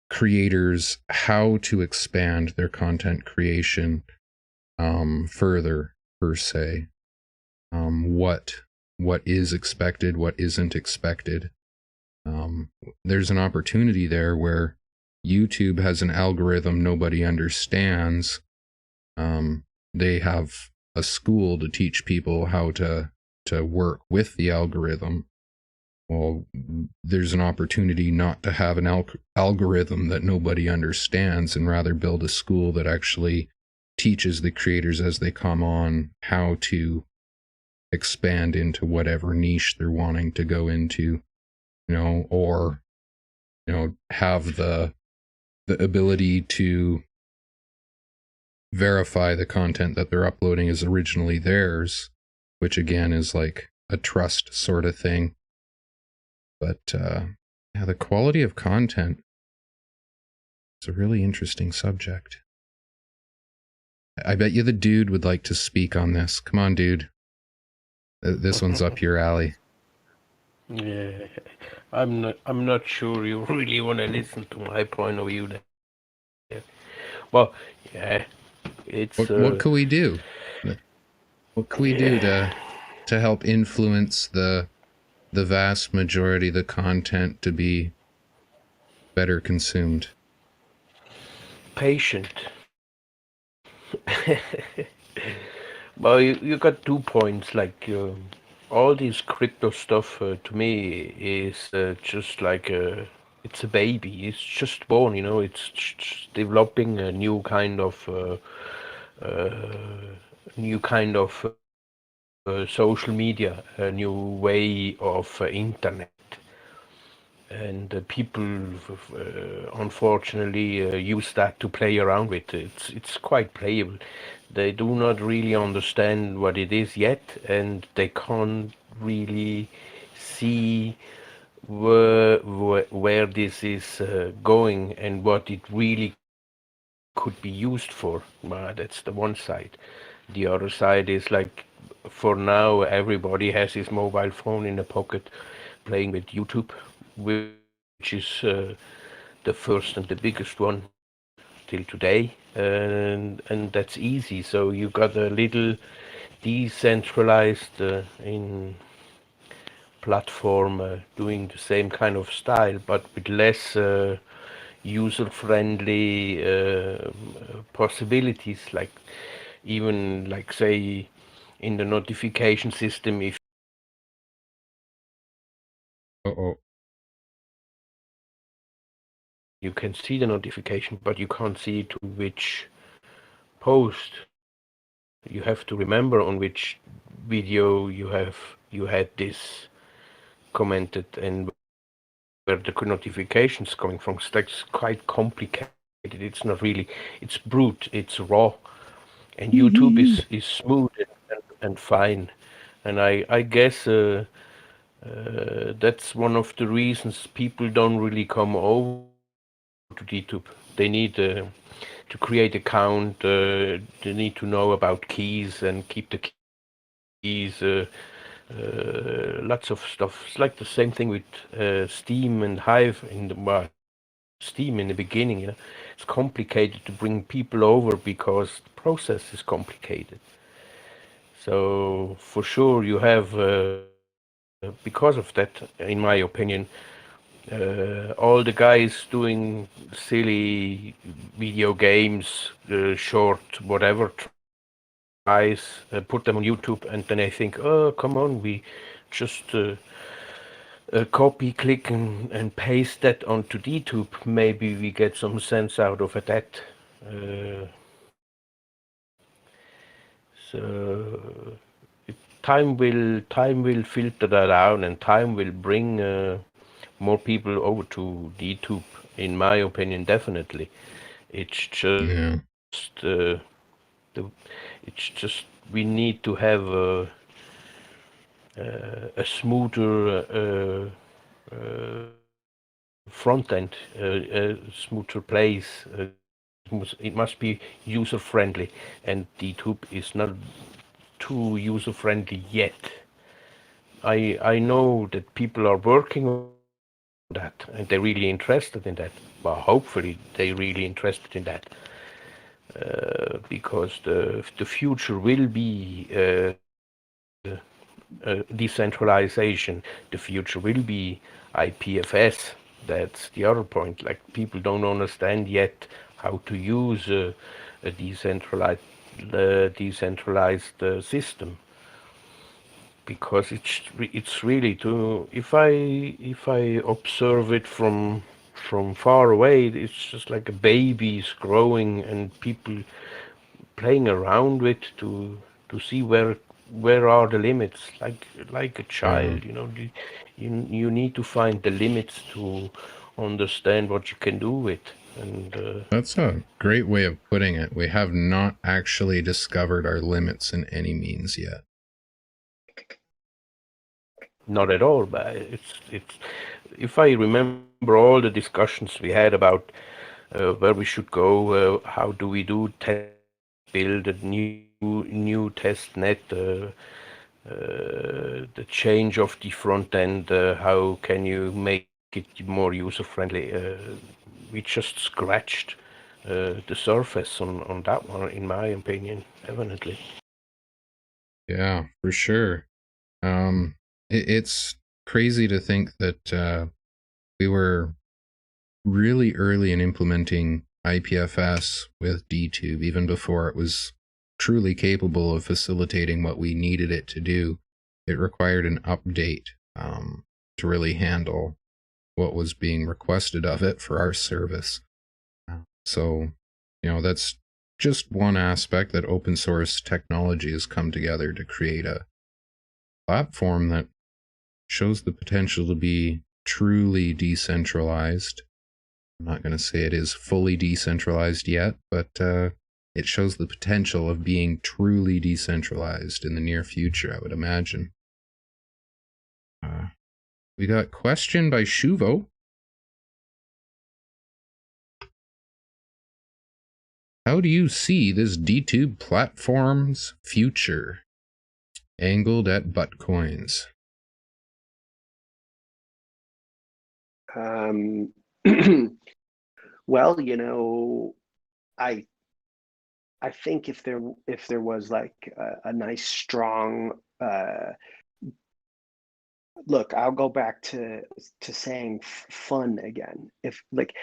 creators how to expand their content creation further, per se. What is expected, what isn't expected. There's an opportunity there where YouTube has an algorithm nobody understands. They have a school to teach people how to work with the algorithm. Well, there's an opportunity not to have an algorithm that nobody understands, and rather build a school that actually teaches the creators as they come on how to expand into whatever niche they're wanting to go into, you know, or, you know, have the ability to verify the content that they're uploading is originally theirs, which again is like a trust sort of thing. But yeah, the quality of content is a really interesting subject. I bet you the dude would like to speak on this. Come on, dude. This one's up your alley. Yeah, I'm not sure you really want to listen to my point of view there. Well, yeah, it's What could we do? What could we do to help influence the vast majority of the content to be better consumed? patient. Well, you got 2 points. Like all this crypto stuff to me is just like it's a baby. It's just born. It's developing a new kind of social media, a new way of internet. And people, unfortunately, use that to play around with. It's quite playable. They do not really understand what it is yet, and they can't really see where this is going and what it really could be used for. That's the one side. The other side is like, for now, everybody has his mobile phone in the pocket, playing with YouTube, which is the first and the biggest one till today, and that's easy. So you got a little decentralized in platform doing the same kind of style, but with less user-friendly possibilities. Like even like say in the notification system, if Uh-oh. you can see the notification, but you can't see to which post. You have to remember on which video you had this commented and where the notifications coming from. So that's quite complicated. It's not really. It's brute. It's raw. And YouTube is smooth and fine. And I guess that's one of the reasons people don't really come over to DTube. They need to create account. They need to know about keys and keep the keys. Lots of stuff. It's like the same thing with Steam and Hive in the Steam in the beginning. It's complicated to bring people over because the process is complicated. So for sure you have, because of that, in my opinion, all the guys doing silly video games, short, whatever, tries, put them on YouTube, and then I think, oh, come on, we just copy, click, and paste that onto DTube. Maybe we get some sense out of that. So time will filter that out, and time will bring more people over to DTube. In my opinion, definitely. It's just Yeah. it's just we need to have a smoother front end, a smoother place. It must be user friendly, and DTube is not too user friendly yet. I know that people are working on that, and they're really interested in that. Well, hopefully they're really interested in that, because the future will be decentralization. The future will be IPFS. That's the other point. Like, people don't understand yet how to use a decentralized system, because it's really to, if I observe it from far away, it's just like a baby's growing and people playing around with to see where are the limits, like a child. You need to find the limits to understand what you can do with. And That's a great way of putting it. We have not actually discovered our limits in any means yet. not at all, but it's if I remember all the discussions we had about where we should go, how do we do build a new test net, the change of the front end, how can you make it more user friendly? We just scratched the surface on that one, in my opinion, definitely. Yeah, for sure. It's crazy to think that we were really early in implementing IPFS with DTube, even before it was truly capable of facilitating what we needed it to do. It required an update to really handle what was being requested of it for our service. So, that's just one aspect that open source technology has come together to create a platform that shows the potential to be truly decentralized. I'm not going to say it is fully decentralized yet, but it shows the potential of being truly decentralized in the near future, I would imagine. We got a question by Shuvo. How do you see this DTube platform's future? Angled at Buttcoins. Well, I think if there was like a nice strong look, I'll go back to saying fun again. If like,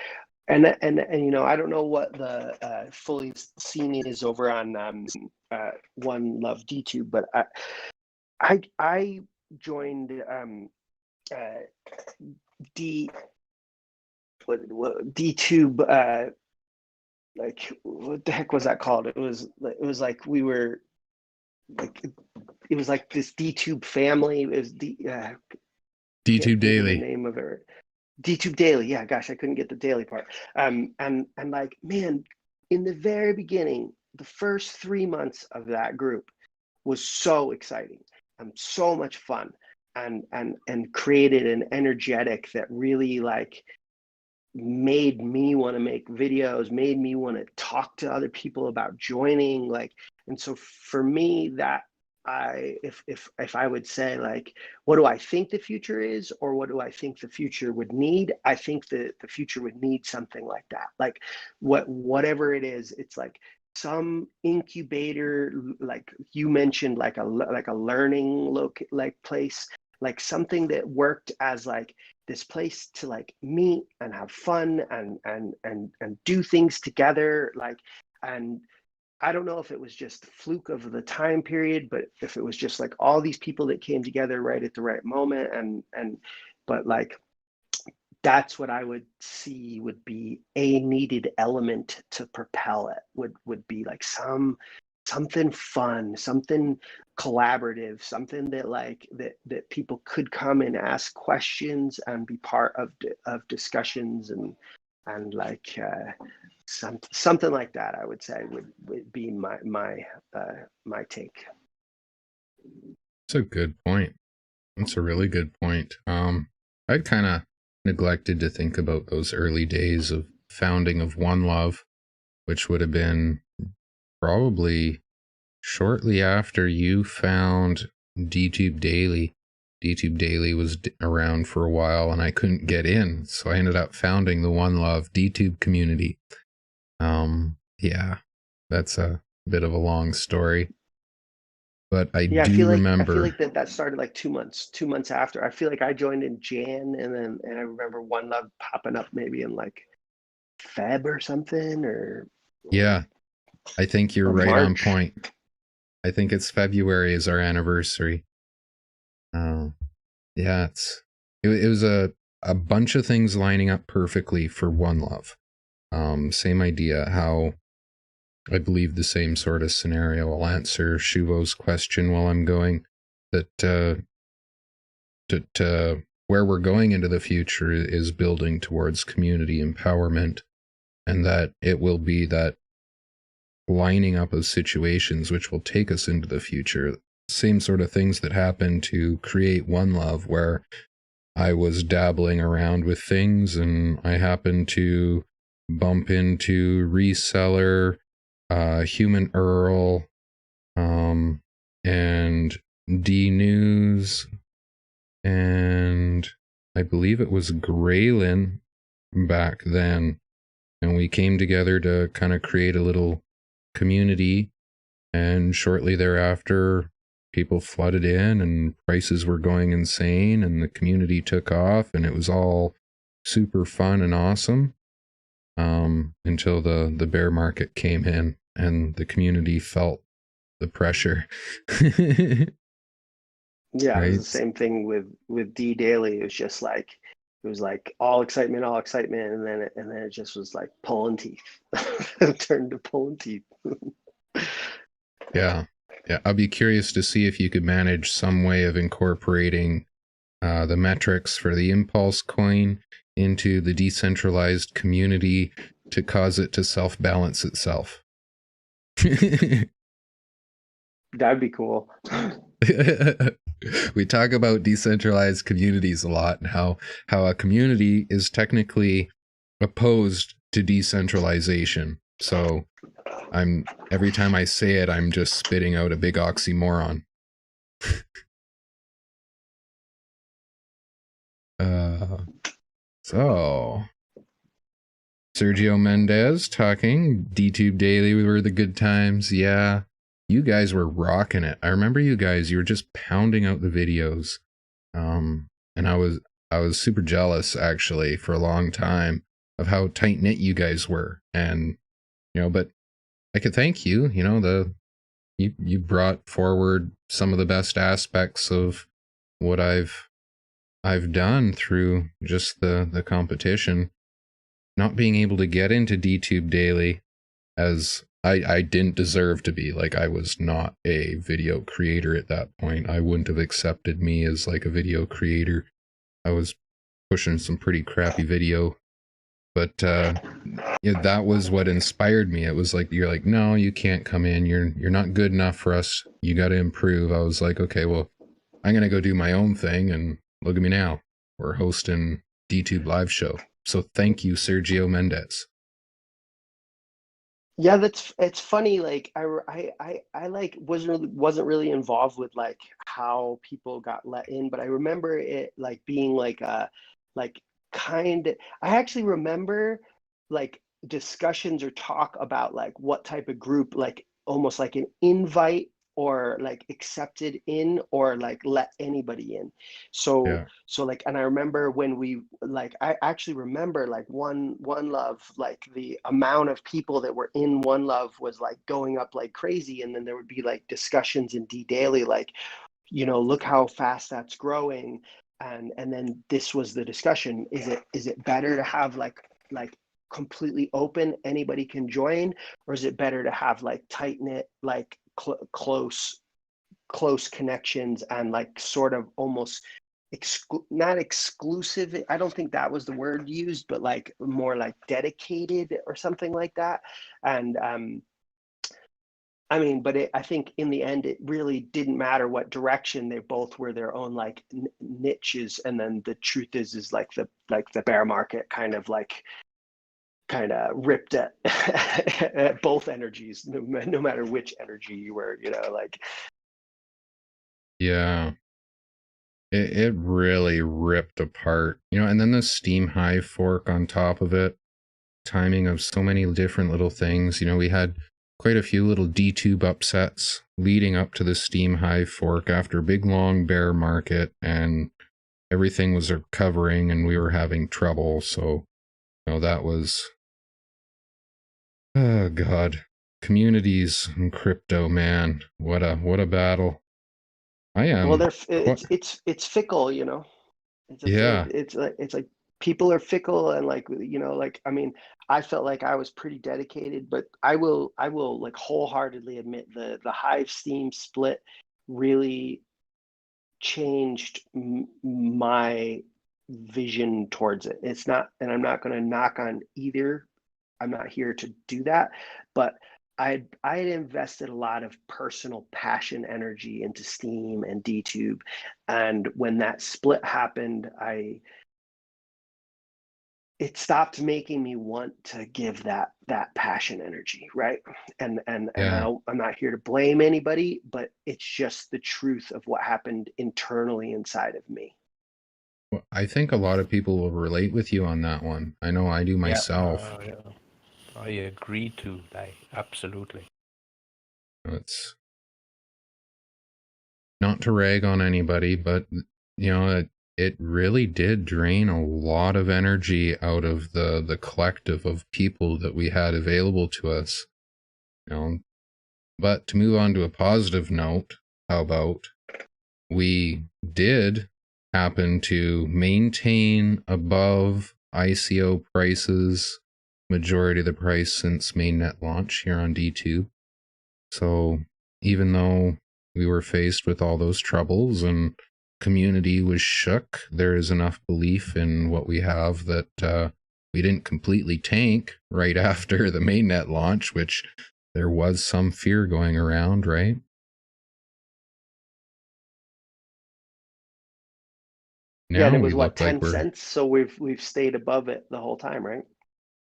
and I don't know what the fully scene is over on One Love DTube, but I joined DTube. Like, what the heck was that called? It was like we were like, it was like this DTube family. It was DTube Daily. The name of it. DTube Daily. Yeah, gosh, I couldn't get the daily part. And like, man, in the very beginning, the first 3 months of that group was so exciting and so much fun, and created an energetic that really like made me want to make videos, made me want to talk to other people about joining. Like, and so for me, that if I would say like, what do I think the future is, or what do I think the future would need? I think the future would need something like that. Like whatever it is, it's like some incubator, like you mentioned, like a learning place, like something that worked as like this place to like meet and have fun and do things together. Like, and I don't know if it was just fluke of the time period, but if it was just like all these people that came together right at the right moment, but like, that's what I would see would be a needed element to propel it, would be like something fun, something collaborative, something that like that people could come and ask questions and be part of discussions, and like something like that, I would say would be my take. That's a good point. That's a really good point. I'd kind of neglected to think about those early days of founding of One Love, which would have been probably shortly after you found DTube Daily. DTube Daily was around for a while and I couldn't get in, so I ended up founding the One Love DTube community. Yeah, that's a bit of a long story, but I remember. I feel like that started like 2 months after. I feel like I joined in Jan, and I remember One Love popping up maybe in like Feb or something, or yeah, I think you're right March. On point. I think it's February is our anniversary. Yeah, it was a bunch of things lining up perfectly for One Love. Same idea, how I believe the same sort of scenario. I'll answer Shuvo's question while I'm going, that where we're going into the future is building towards community empowerment, and that it will be that lining up of situations which will take us into the future. Same sort of things that happened to create One Love, where I was dabbling around with things and I happened to bump into Reseller, Human Earl, and D News, and I believe it was Graylin back then, and we came together to kind of create a little community, and shortly thereafter people flooded in and prices were going insane and the community took off and it was all super fun and awesome. until the bear market came in and the community felt the pressure. Yeah, it was the Right? same thing with D Daily. It was like all excitement, and then it just was like pulling teeth. It turned to pulling teeth. Yeah. Yeah. I'll be curious to see if you could manage some way of incorporating the metrics for the impulse coin into the decentralized community to cause it to self-balance itself. That'd be cool. We talk about decentralized communities a lot and how a community is technically opposed to decentralization. So every time I say it, I'm just spitting out a big oxymoron. So Sergio Mendez talking DTube Daily were the good times. Yeah, you guys were rocking it. I remember you guys. You were just pounding out the videos, and I was super jealous actually for a long time of how tight knit you guys were, and but I could thank you. You brought forward some of the best aspects of what I've done through just the competition. Not being able to get into DTube Daily, as I didn't deserve to be. Like, I was not a video creator at that point. I wouldn't have accepted me as like a video creator. I was pushing some pretty crappy video. But yeah, that was what inspired me. It was like, you're like, no, you can't come in. You're not good enough for us. You got to improve. I was like, okay, well, I'm going to go do my own thing. And look at me now. We're hosting DTube live show. So thank you, Sergio Mendez. Yeah, it's funny. Like I like wasn't really involved with like how people got let in, but I remember it like being like like I actually remember like discussions or talk about like what type of group, like almost like an invite or like accepted in or like let anybody in. So Yeah. like, and I remember when we like, I actually remember like one love, like the amount of people that were in one love was like going up like crazy. And then there would be like discussions in D Daily, like, look how fast that's growing. And then this was the discussion. Is it better to have like completely open, anybody can join, or is it better to have like tight knit, like close connections and like sort of almost not exclusive, I don't think that was the word used, but like more like dedicated or something like that. And I mean, but I think in the end, it really didn't matter what direction. They both were their own like niches. And then the truth is like the bear market kind of ripped at, at both energies, no matter which energy you were, like. Yeah. It really ripped apart, and then the Steam Hive fork on top of it, timing of so many different little things. We had quite a few little DTube upsets leading up to the Steam Hive fork after a big long bear market, and everything was recovering and we were having trouble. So, that was, oh God, communities and crypto, man. What a battle. I am. Well, it's fickle, Yeah. it's like people are fickle and like I mean, I felt like I was pretty dedicated, but I will like wholeheartedly admit the Hive Steam split really changed my vision towards it. It's not, and I'm not going to knock on either. I'm not here to do that, but I had invested a lot of personal passion energy into Steam and DTube, and when that split happened, it stopped making me want to give that passion energy, right? And Yeah. I'm not here to blame anybody, but it's just the truth of what happened internally inside of me. Well, I think a lot of people will relate with you on that one. I know I do myself. Yeah. I agree to that, absolutely. It's not to rag on anybody, but it really did drain a lot of energy out of the collective of people that we had available to us. You know, but to move on to a positive note, how about we did happen to maintain above ICO prices, majority of the price since mainnet launch here on DTube. So even though we were faced with all those troubles and community was shook, there is enough belief in what we have that we didn't completely tank right after the mainnet launch, which there was some fear going around, right? Now Yeah, and it was we what, look like 10 we're cents? So we've stayed above it the whole time, right?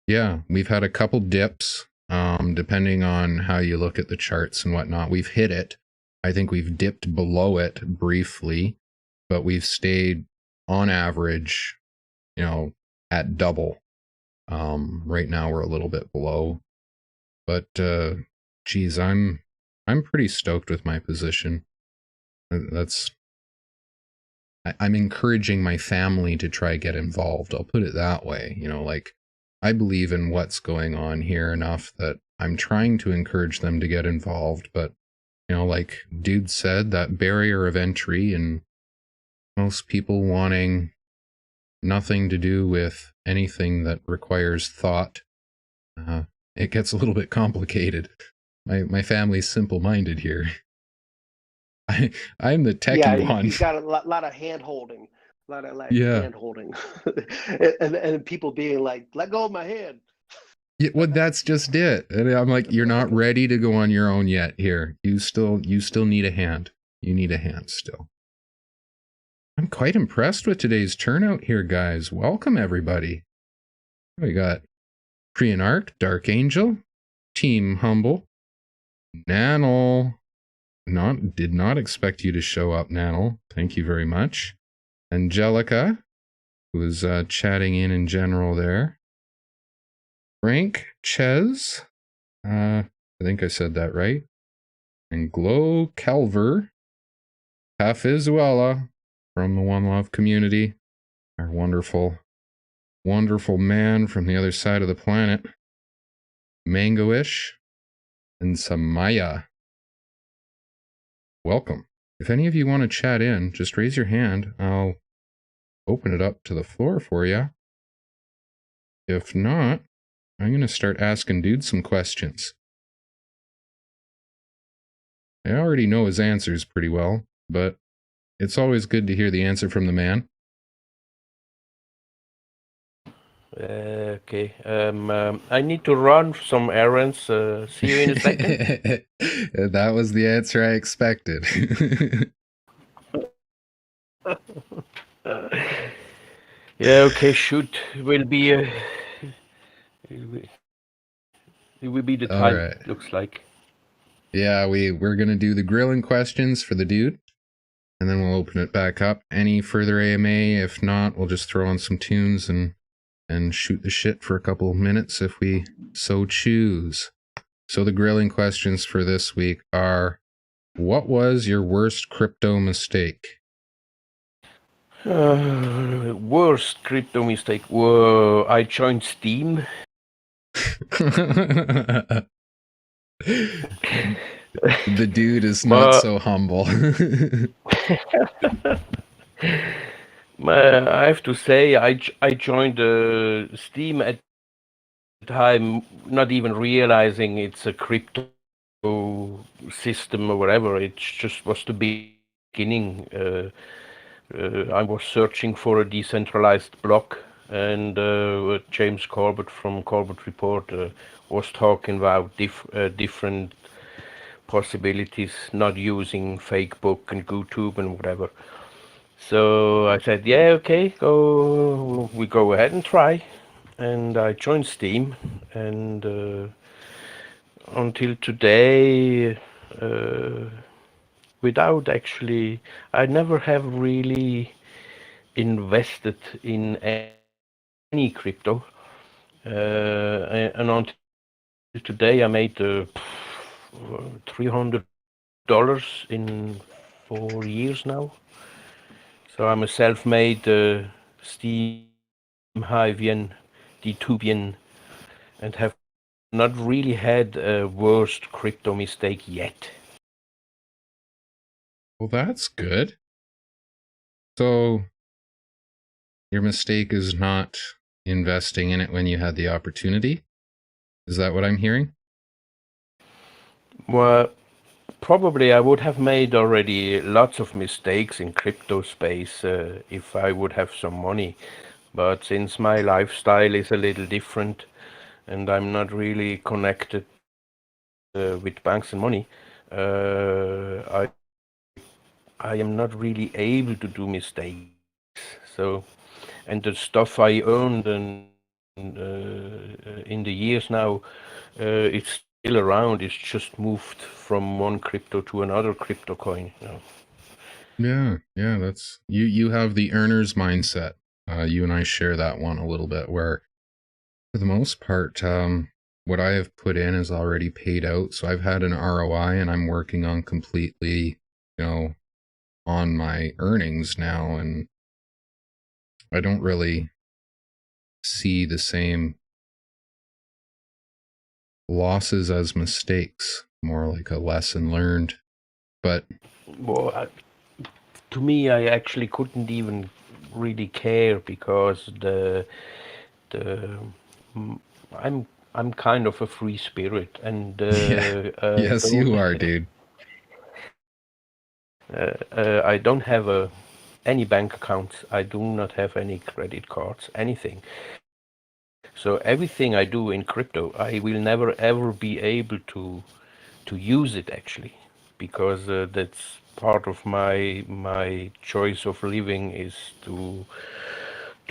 yeah, we've had a couple dips, depending on how you look at the charts and whatnot. We've hit it. I think we've dipped below it briefly, but we've stayed on average, you know, at double. Right now we're a little bit below, but geez, I'm pretty stoked with my position. I'm encouraging my family to try get involved. I'll put it that way. You know, like, I believe in what's going on here enough that I'm trying to encourage them to get involved. But, you know, like dude said, that barrier of entry and most people wanting nothing to do with anything that requires thought, it gets a little bit complicated. My family's simple-minded here. I'm the techie one. You got a lot of hand holding, a lot of like Yeah. hand holding, and people being like, "Let go of my hand." Yeah, well, that's just it. And I'm like, you're not ready to go on your own yet. Here, you still need a hand. You need a hand still. I'm quite impressed with today's turnout here, guys. Welcome everybody. We got Preanarch, Dark Angel, Team Humble, Nanel. Did not expect you to show up, Nanel. Thank you very much. Angelica, who was chatting in general there. Frank Ches, I think I said that right. And Glow Calver, Hafizuela from the One Love community, our wonderful, wonderful man from the other side of the planet, Mangoish, and Samaya. Welcome. If any of you want to chat in, just raise your hand. I'll open it up to the floor for you. If not, I'm going to start asking dude some questions. I already know his answers pretty well, but it's always good to hear the answer from the man. Okay. I need to run some errands. See you in a second. That was the answer I expected. Yeah, okay, shoot. It will be the All time, right. looks like. Yeah, we're going to do the grilling questions for the dude, and then we'll open it back up. Any further AMA? If not, we'll just throw on some tunes and shoot the shit for a couple of minutes if we so choose. So the grilling questions for this week are, what was your worst crypto mistake? Worst crypto mistake. Whoa, I joined Steam. The dude is not so humble. I have to say, I joined Steam at the time, not even realizing it's a crypto system or whatever. It just was the beginning. I was searching for a decentralized block, and James Corbett from Corbett Report was talking about different possibilities, not using Facebook and GuestsName and whatever. So I said, yeah, okay, we go ahead and try. And I joined Steam, and until today, without actually, I never have really invested in any crypto. And until today, I made $300 in 4 years now. So I'm a self-made Steam Hivian, DTubian, and have not really had a worst crypto mistake yet. Well, that's good. So your mistake is not investing in it when you had the opportunity? Is that what I'm hearing? Well, probably I would have made already lots of mistakes in crypto space if I would have some money. But since my lifestyle is a little different and I'm not really connected with banks and money, I am not really able to do mistakes. So, and the stuff I earned and in the years now, it's still around. It's just moved from one crypto to another crypto coin. Yeah, that's you have the earner's mindset. You and I share that one a little bit, where for the most part, what I have put in is already paid out. So I've had an ROI, and I'm working on completely, on my earnings now, and I don't really see the same losses as mistakes, more like a lesson learned. But Well, to me, I actually couldn't even really care because I'm kind of a free spirit, and yeah, yes, you are, dude. I don't have any bank accounts. I do not have any credit cards, anything. So everything I do in crypto, I will never ever be able to use it actually, because that's part of my choice of living is to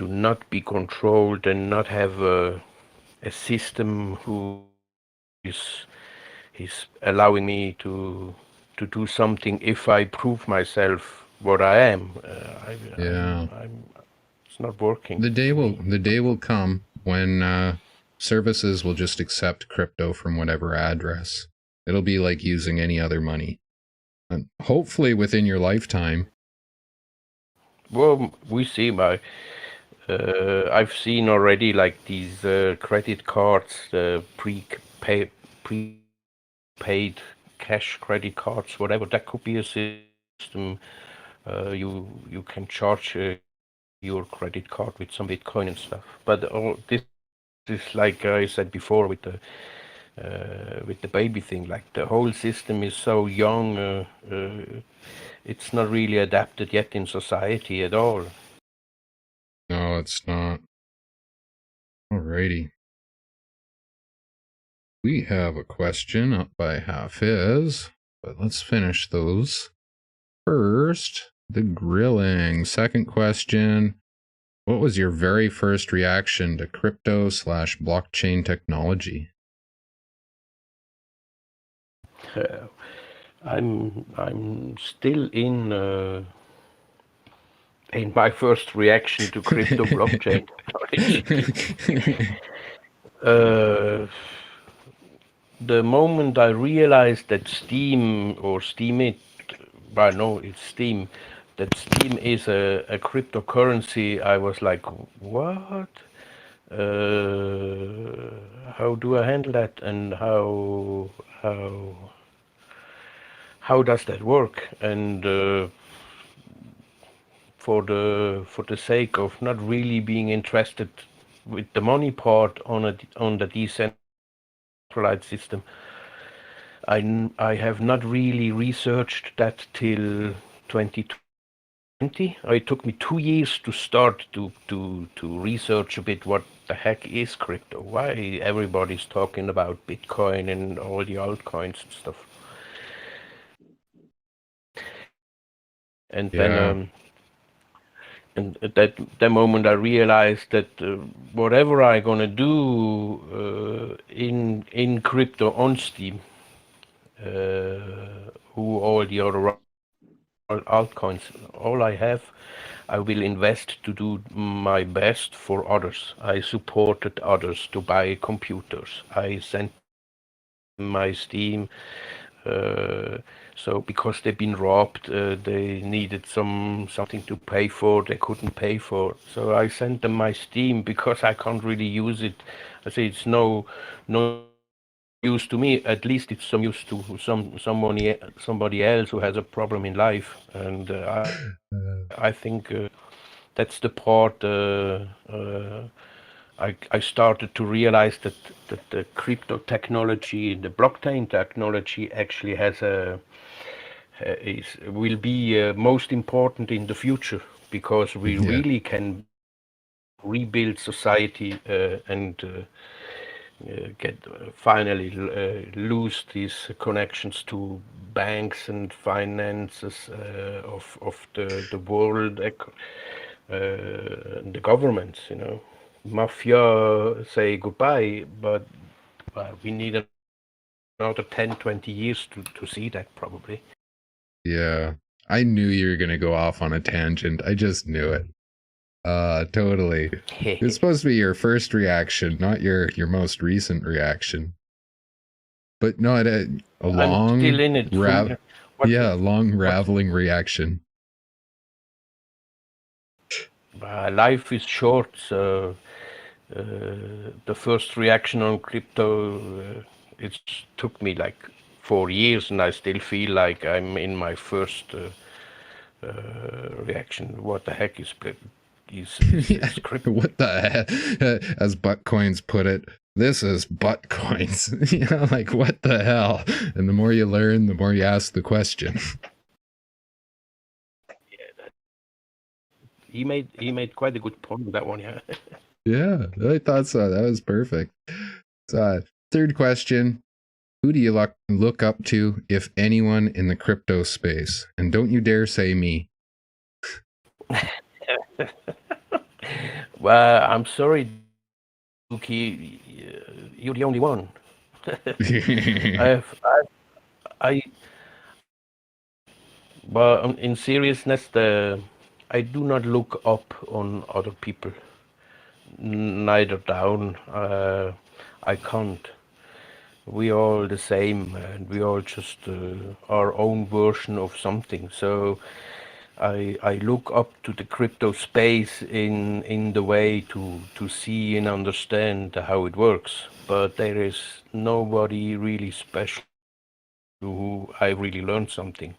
not be controlled and not have a system who is allowing me to do something if I prove myself what I am. Yeah. It's not working. The day will come when services will just accept crypto from whatever address. It'll be like using any other money. And hopefully within your lifetime. Well, we see. I've seen already like these credit cards, prepaid cash credit cards, whatever. That could be a system. You can charge your credit card with some Bitcoin and stuff. But this is like I said before with the baby thing. Like the whole system is so young. It's not really adapted yet in society at all. No, it's not. Alrighty. We have a question up by Hafiz, but let's finish those. First, the grilling. Second question. What was your very first reaction to crypto/blockchain technology? I'm still in my first reaction to crypto blockchain technology. The moment I realized that Steam or Steemit, I know it's Steam, that Steam is a cryptocurrency, I was like, what? How do I handle that, and how does that work? And for the sake of not really being interested with the money part on the decentralized system, I have not really researched that till 2020. It took me 2 years to start to research a bit what the heck is crypto, why everybody's talking about Bitcoin and all the altcoins and stuff. And then and at that moment I realized that whatever I'm gonna do in crypto on Steam, who all the other altcoins, all I have, I will invest to do my best for others. I supported others to buy computers. I sent my Steam So because they've been robbed, they needed something to pay for. They couldn't pay for. So I sent them my Steam because I can't really use it. I say it's no use to me. At least it's some use to somebody else who has a problem in life. And I think that's the part I started to realize that the crypto technology, the blockchain technology, actually will be most important in the future, because we Yeah. really can rebuild society and get finally lose these connections to banks and finances of the world, the governments, Mafia say goodbye, but we need another 10, 20 years to see that, probably. Yeah. I knew you were going to go off on a tangent. I just knew it. Totally. It's supposed to be your first reaction, not your most recent reaction. But no, a long, I'm still in it. long raveling reaction. Life is short, so the first reaction on crypto, it took me like 4 years, and I still feel like I'm in my first reaction. What the heck is crypto? What the heck? As Buttcoins put it, this is Buttcoins. Like, what the hell? And the more you learn, the more you ask the question. He made quite a good point with that one, yeah. Yeah, I thought so. That was perfect. So, third question. Who do you look up to, if anyone, in the crypto space? And don't you dare say me. Well, I'm sorry, Duki, you're the only one. But in seriousness, I do not look up on other people, neither down. I can't. We are all the same, and we are just our own version of something. So I look up to the crypto space in the way to see and understand how it works. But there is nobody really special who I really learned something,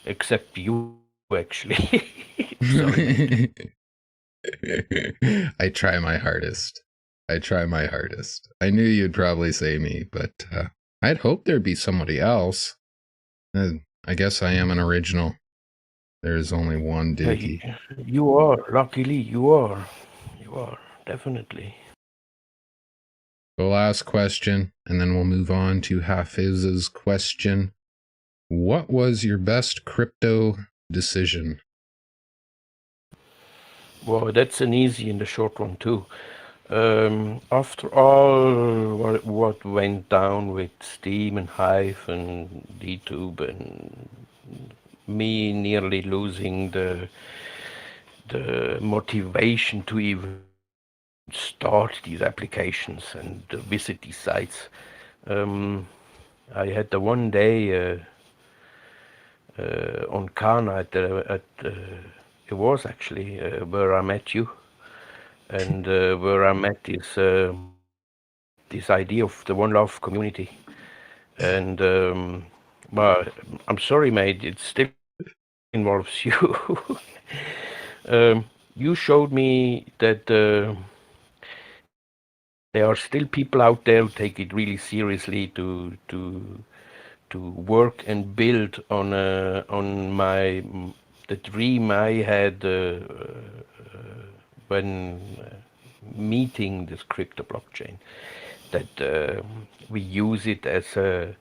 except you, actually. Sorry. I try my hardest. I knew you'd probably say me, but I'd hope there'd be somebody else. I guess I am an original. There's only one Dookie. You are, luckily, you are, definitely. The last question, and then we'll move on to Hafiz's question. What was your best crypto decision? Well, that's an easy and a short one too. After all what went down with Steam and Hive and DTube, and me nearly losing the motivation to even start these applications and visit these sites, I had the one day on Kana it was actually where I met you, and where I met this idea of the One Love community. And well, I'm sorry, mate, it still involves you. You showed me that there are still people out there who take it really seriously to work and build on the dream I had when meeting this crypto blockchain, that we use it as a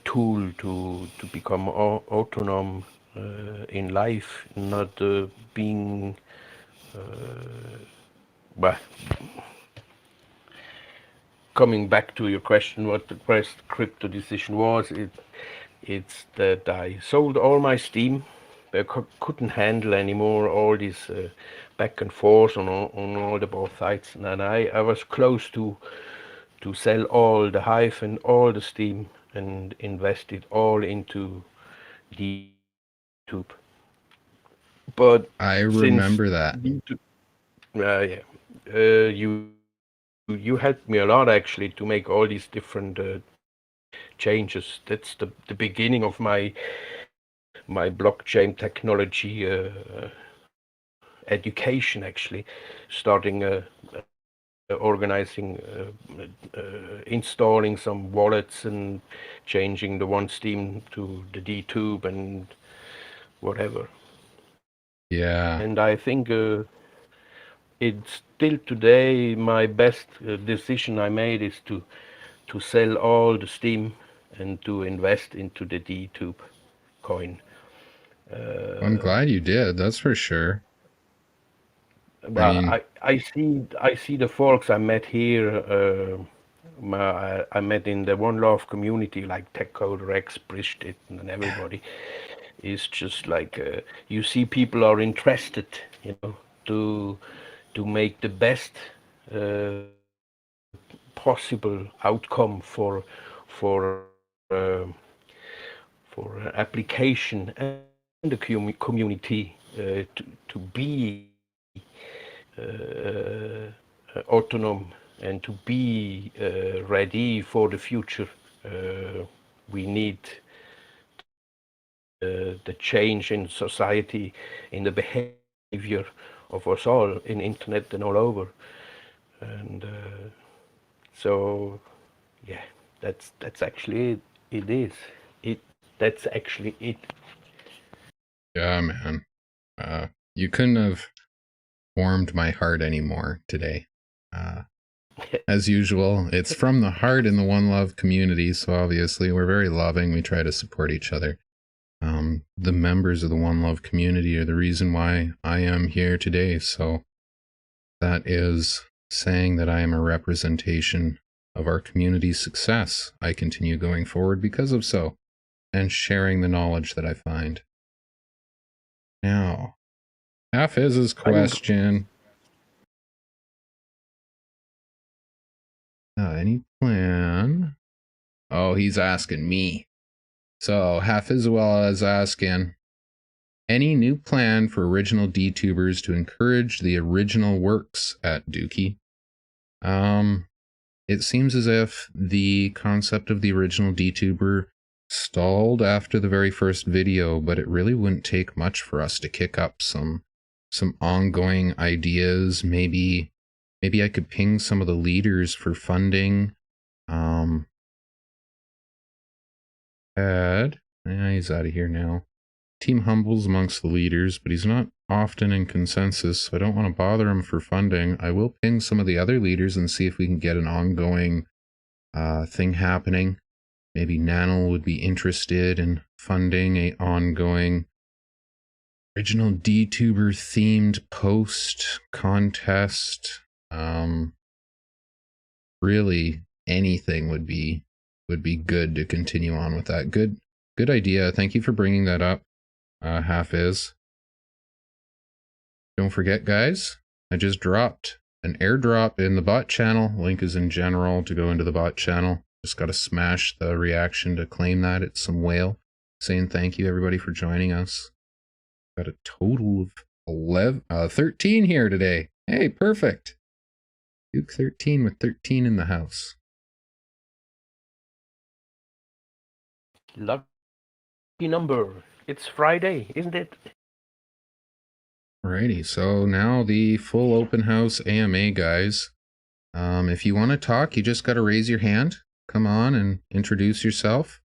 tool to become autonomous in life, not being well. Coming back to your question, what the best crypto decision was, it's that I sold all my Steam. I couldn't handle anymore all this back and forth on all the both sides, and I was close to sell all the Hive and all the Steam, and invest it all into DTube. But I since remember that. DTube, yeah, you helped me a lot actually to make all these different changes. That's the beginning of my blockchain technology education actually, starting organizing, installing some wallets and changing the one Steam to the DTube and whatever. Yeah. And I think it's still today my best decision I made is to sell all the Steam and to invest into the DTube coin. I'm glad you did. That's for sure. Well, mean, I see the folks I met here. I met in the One Love community, like TechCode, Rex, Bristit, and everybody. It's just like you see people are interested, you know, to make the best possible outcome for uh, for application and the community to be autonomous and to be ready for the future. We need the change in society, in the behavior of us all, in internet and all over. And so, yeah, that's actually it. It is. That's actually it. yeah, man. You couldn't have warmed my heart anymore today. As usual, it's from the heart in the One Love community, so obviously we're very loving. We try to support each other. The members of the One Love community are the reason why I am here today, so that is saying that I am a representation of our community's success. I continue going forward because of so, and sharing the knowledge that I find. Now, Hafiz's question. Any plan? Oh, he's asking me. So, Hafiz is asking, any new plan for original DTubers to encourage the original works at Dookie? It seems as if the concept of the original DTuber stalled after the very first video, but it really wouldn't take much for us to kick up some ongoing ideas. Maybe I could ping some of the leaders for funding. He's out of here now. Team Humble's amongst the leaders, but he's not often in consensus, so I don't want to bother him for funding. I will ping some of the other leaders and see if we can get an ongoing thing happening. Maybe Nano would be interested in funding a ongoing original DTuber themed post contest. Really anything would be good to continue on with that. Good idea. Thank you for bringing that up, Hafiz. Don't forget, guys, I just dropped an airdrop in the bot channel. Link is in general to go into the bot channel. Just got to smash the reaction to claim that. It's some whale saying thank you, everybody, for joining us. Got a total of 13 here today. Hey, perfect. Duke 13 with 13 in the house. Lucky number. It's Friday, isn't it? Alrighty, so now the full open house AMA, guys. If you want to talk, you just got to raise your hand. Come on and introduce yourself.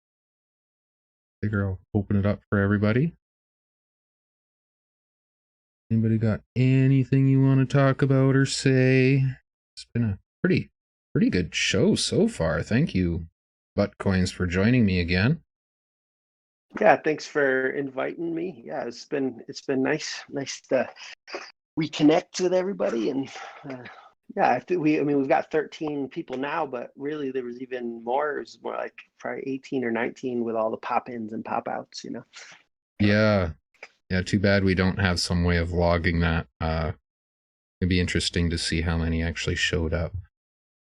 Figure I'll open it up for everybody. Anybody got anything you want to talk about or say? It's been a pretty good show so far. Thank you, Buttcoins, for joining me again. Yeah, thanks for inviting me. Yeah, it's been nice to reconnect with everybody, and yeah, I think we've got 13 people now, but really there was even more. It was more like probably 18 or 19 with all the pop-ins and pop-outs, you know. Yeah, too bad we don't have some way of logging that. It'd be interesting to see how many actually showed up.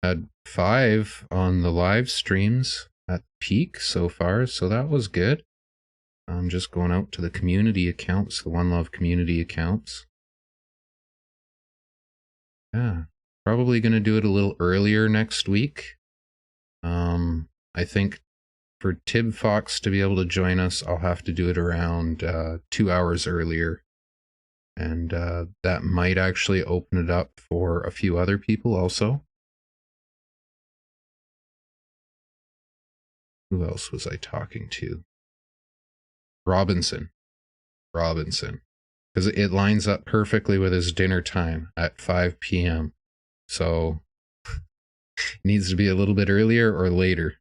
Had 5 on the live streams. at peak so far, so that was good. I'm just going out to the community accounts, the One Love community accounts. Yeah, probably going to do it a little earlier next week. I think for Tib Fox to be able to join us, I'll have to do it around 2 hours earlier. And that might actually open it up for a few other people also. Who else was I talking to? Robinson. Because it lines up perfectly with his dinner time at 5 p.m. So it needs to be a little bit earlier or later.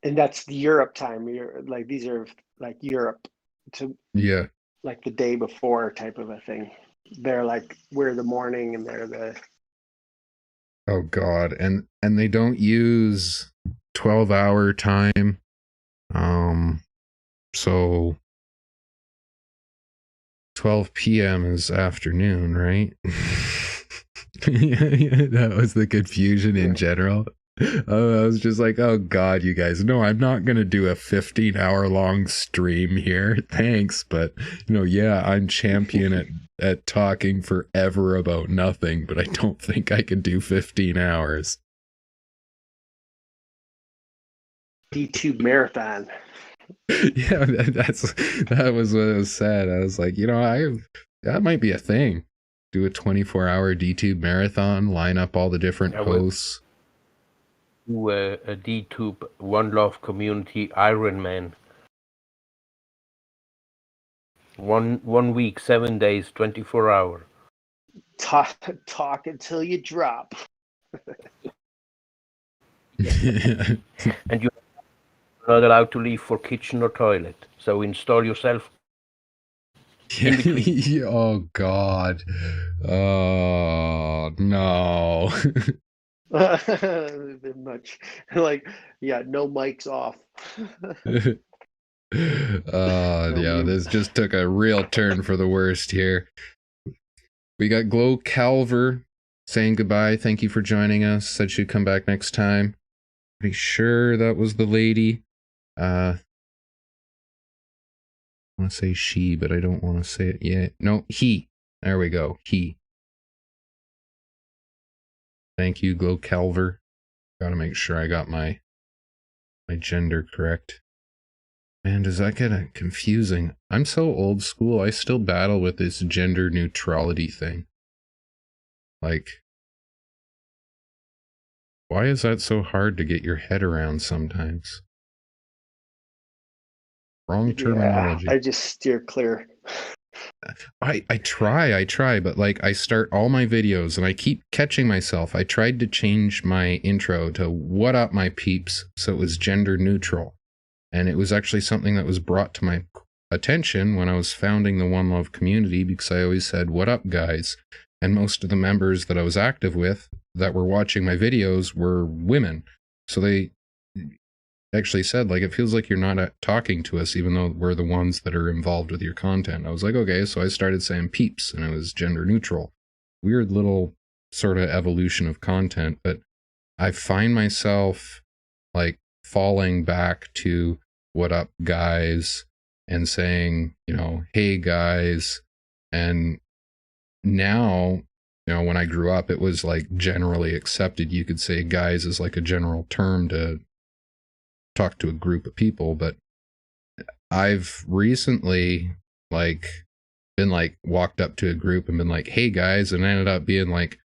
And that's the Europe time. You're like, these are like Europe to Yeah. like the day before type of a thing. They're like, we're the morning and they're the. Oh God. And they don't use 12-hour time. So 12 p.m. is afternoon, right? Yeah, that was the confusion in general. I was just like, oh God, you guys, no, I'm not going to do a 15-hour long stream here. Thanks. But, yeah, I'm champion at talking forever about nothing, but I don't think I can do 15 hours. DTube marathon. Yeah, that was what was said. I was like, that might be a thing. Do a 24-hour DTube marathon, line up all the different hosts. Do a DTube One Love community Ironman. 1 week, 7 days, 24 hours. Talk until you drop. And you're not allowed to leave for kitchen or toilet. So install yourself. Oh God. Oh no. Much like, yeah, no mics off. Yeah, this just took a real turn for the worst here. We got Glow Calver saying goodbye. Thank you for joining us. Said she'd come back next time. Pretty sure that was the lady. I want to say she, but I don't want to say it yet. No, he. There we go. He. Thank you, Glow Calver. Gotta make sure I got my gender correct. Man, does that get confusing? I'm so old school, I still battle with this gender neutrality thing. Like, why is that so hard to get your head around sometimes? Wrong terminology. Yeah, I just steer clear. I try, but like I start all my videos and I keep catching myself. I tried to change my intro to "What up, my peeps," so it was gender neutral. And it was actually something that was brought to my attention when I was founding the One Love community, because I always said, "What up, guys?" And most of the members that I was active with that were watching my videos were women. So they actually said, like, it feels like you're not talking to us, even though we're the ones that are involved with your content. I was like, okay, so I started saying peeps, and it was gender neutral. Weird little sort of evolution of content, but I find myself like falling back to "what up, guys," and saying, hey guys. And now, when I grew up, it was like generally accepted. You could say guys is like a general term to talk to a group of people, but I've recently been walked up to a group and been like, hey guys, and I ended up being like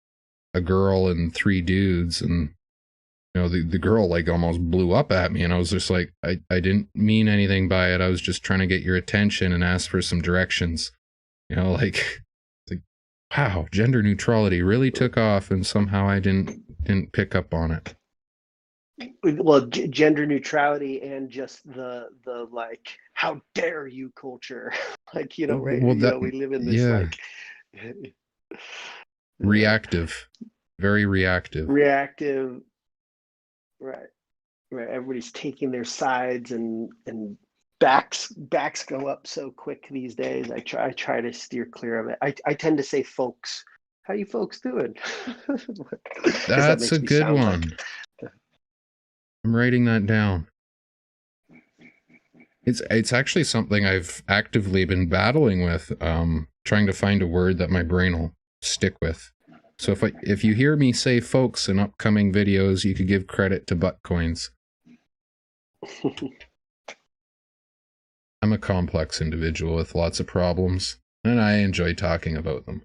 a girl and 3 dudes, and the girl almost blew up at me, and I was just like, I didn't mean anything by it. I was just trying to get your attention and ask for some directions. Like, wow, gender neutrality really took off, and somehow I didn't pick up on it. Well, gender neutrality and just the like, how dare you culture, right? Well, we live in this reactive, very reactive. Right. Everybody's taking their sides, and backs go up so quick these days. I try to steer clear of it. I tend to say folks how you folks doing? 'Cause that That's makes a me good sound one. I'm writing that down. It's actually something I've actively been battling with, trying to find a word that my brain will stick with. So if you hear me say folks in upcoming videos, you could give credit to Buttcoins. I'm a complex individual with lots of problems, and I enjoy talking about them.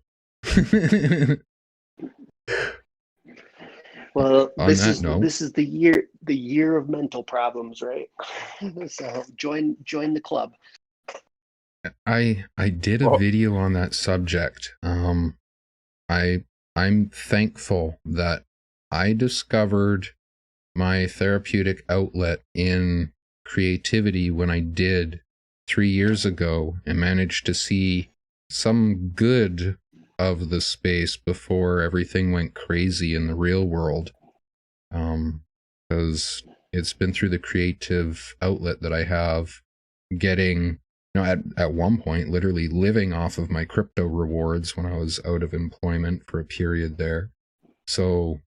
Well, On that note, this is the year of mental problems, right? So join the club. I did a Oh, video on that subject. I'm thankful that I discovered my therapeutic outlet in creativity when I did 3 years ago, and managed to see some good of the space before everything went crazy in the real world. Because it's been through the creative outlet that I have, getting, at one point, literally living off of my crypto rewards when I was out of employment for a period there. So,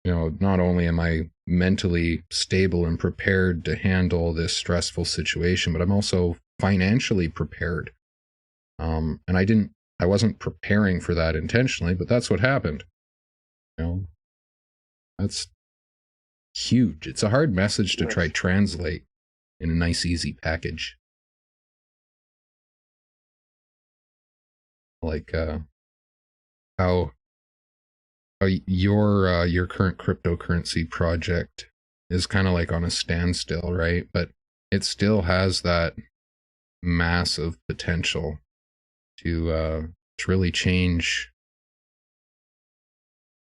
not only am I mentally stable and prepared to handle this stressful situation, but I'm also financially prepared. And I wasn't preparing for that intentionally, but that's what happened. That's huge. It's a hard message to try translate in a nice, easy package. Like how your current cryptocurrency project is kind of like on a standstill, right? But it still has that massive potential to really change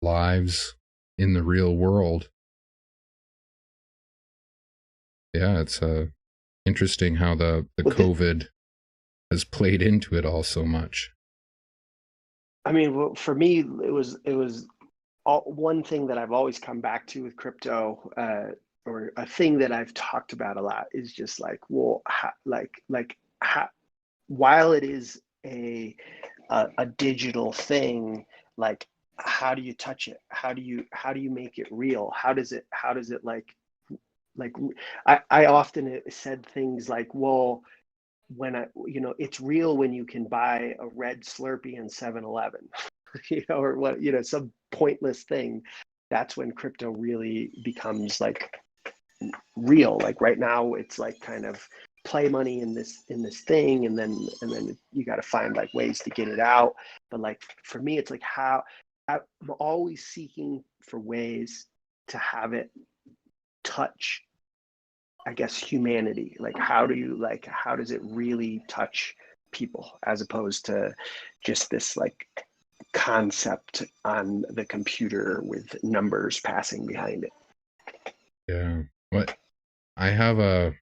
lives in the real world. Yeah, it's interesting how the COVID has played into it all so much. I mean, well, for me, it was one thing that I've always come back to with crypto, or a thing that I've talked about a lot, is just like, well, while it is a digital thing, like, how do you touch it? How do you make it real? How does it like I often said things like, well, when it's real when you can buy a red Slurpee in 7-Eleven, or what, some pointless thing. That's when crypto really becomes like real. Like right now, it's like kind of play money in this thing, and then you got to find like ways to get it out. But like for me, it's like how I'm always seeking for ways to have it touch, I guess, humanity. Like how does it really touch people, as opposed to just this like concept on the computer with numbers passing behind it. Yeah. What I have an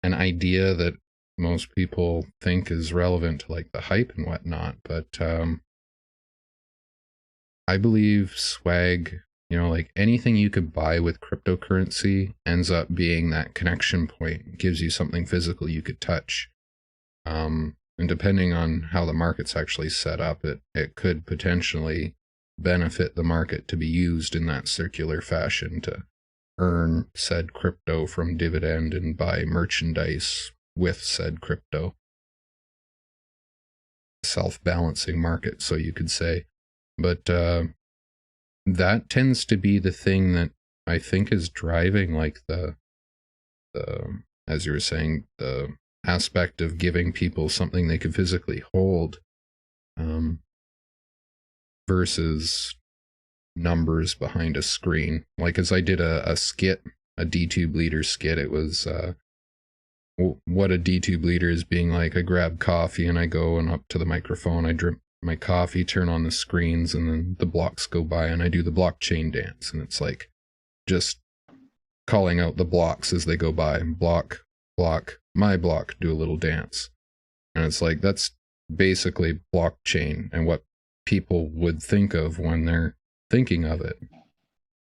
idea that most people think is relevant to like the hype and whatnot, but I believe swag, like anything you could buy with cryptocurrency ends up being that connection point, gives you something physical you could touch. And depending on how the market's actually set up, it could potentially benefit the market to be used in that circular fashion to earn said crypto from dividend and buy merchandise with said crypto. Self-balancing market, so you could say. But that tends to be the thing that I think is driving like the as you were saying, the aspect of giving people something they can physically hold, versus numbers behind a screen. Like, as I did a skit, a DTube leader skit, it was what a DTube leader is being like. I grab coffee and I go and up to the microphone, I drip my coffee, turn on the screens, and then the blocks go by and I do the blockchain dance. And it's like just calling out the blocks as they go by. Block, my block, do a little dance. And it's like, that's basically blockchain and what people would think of when they're thinking of it.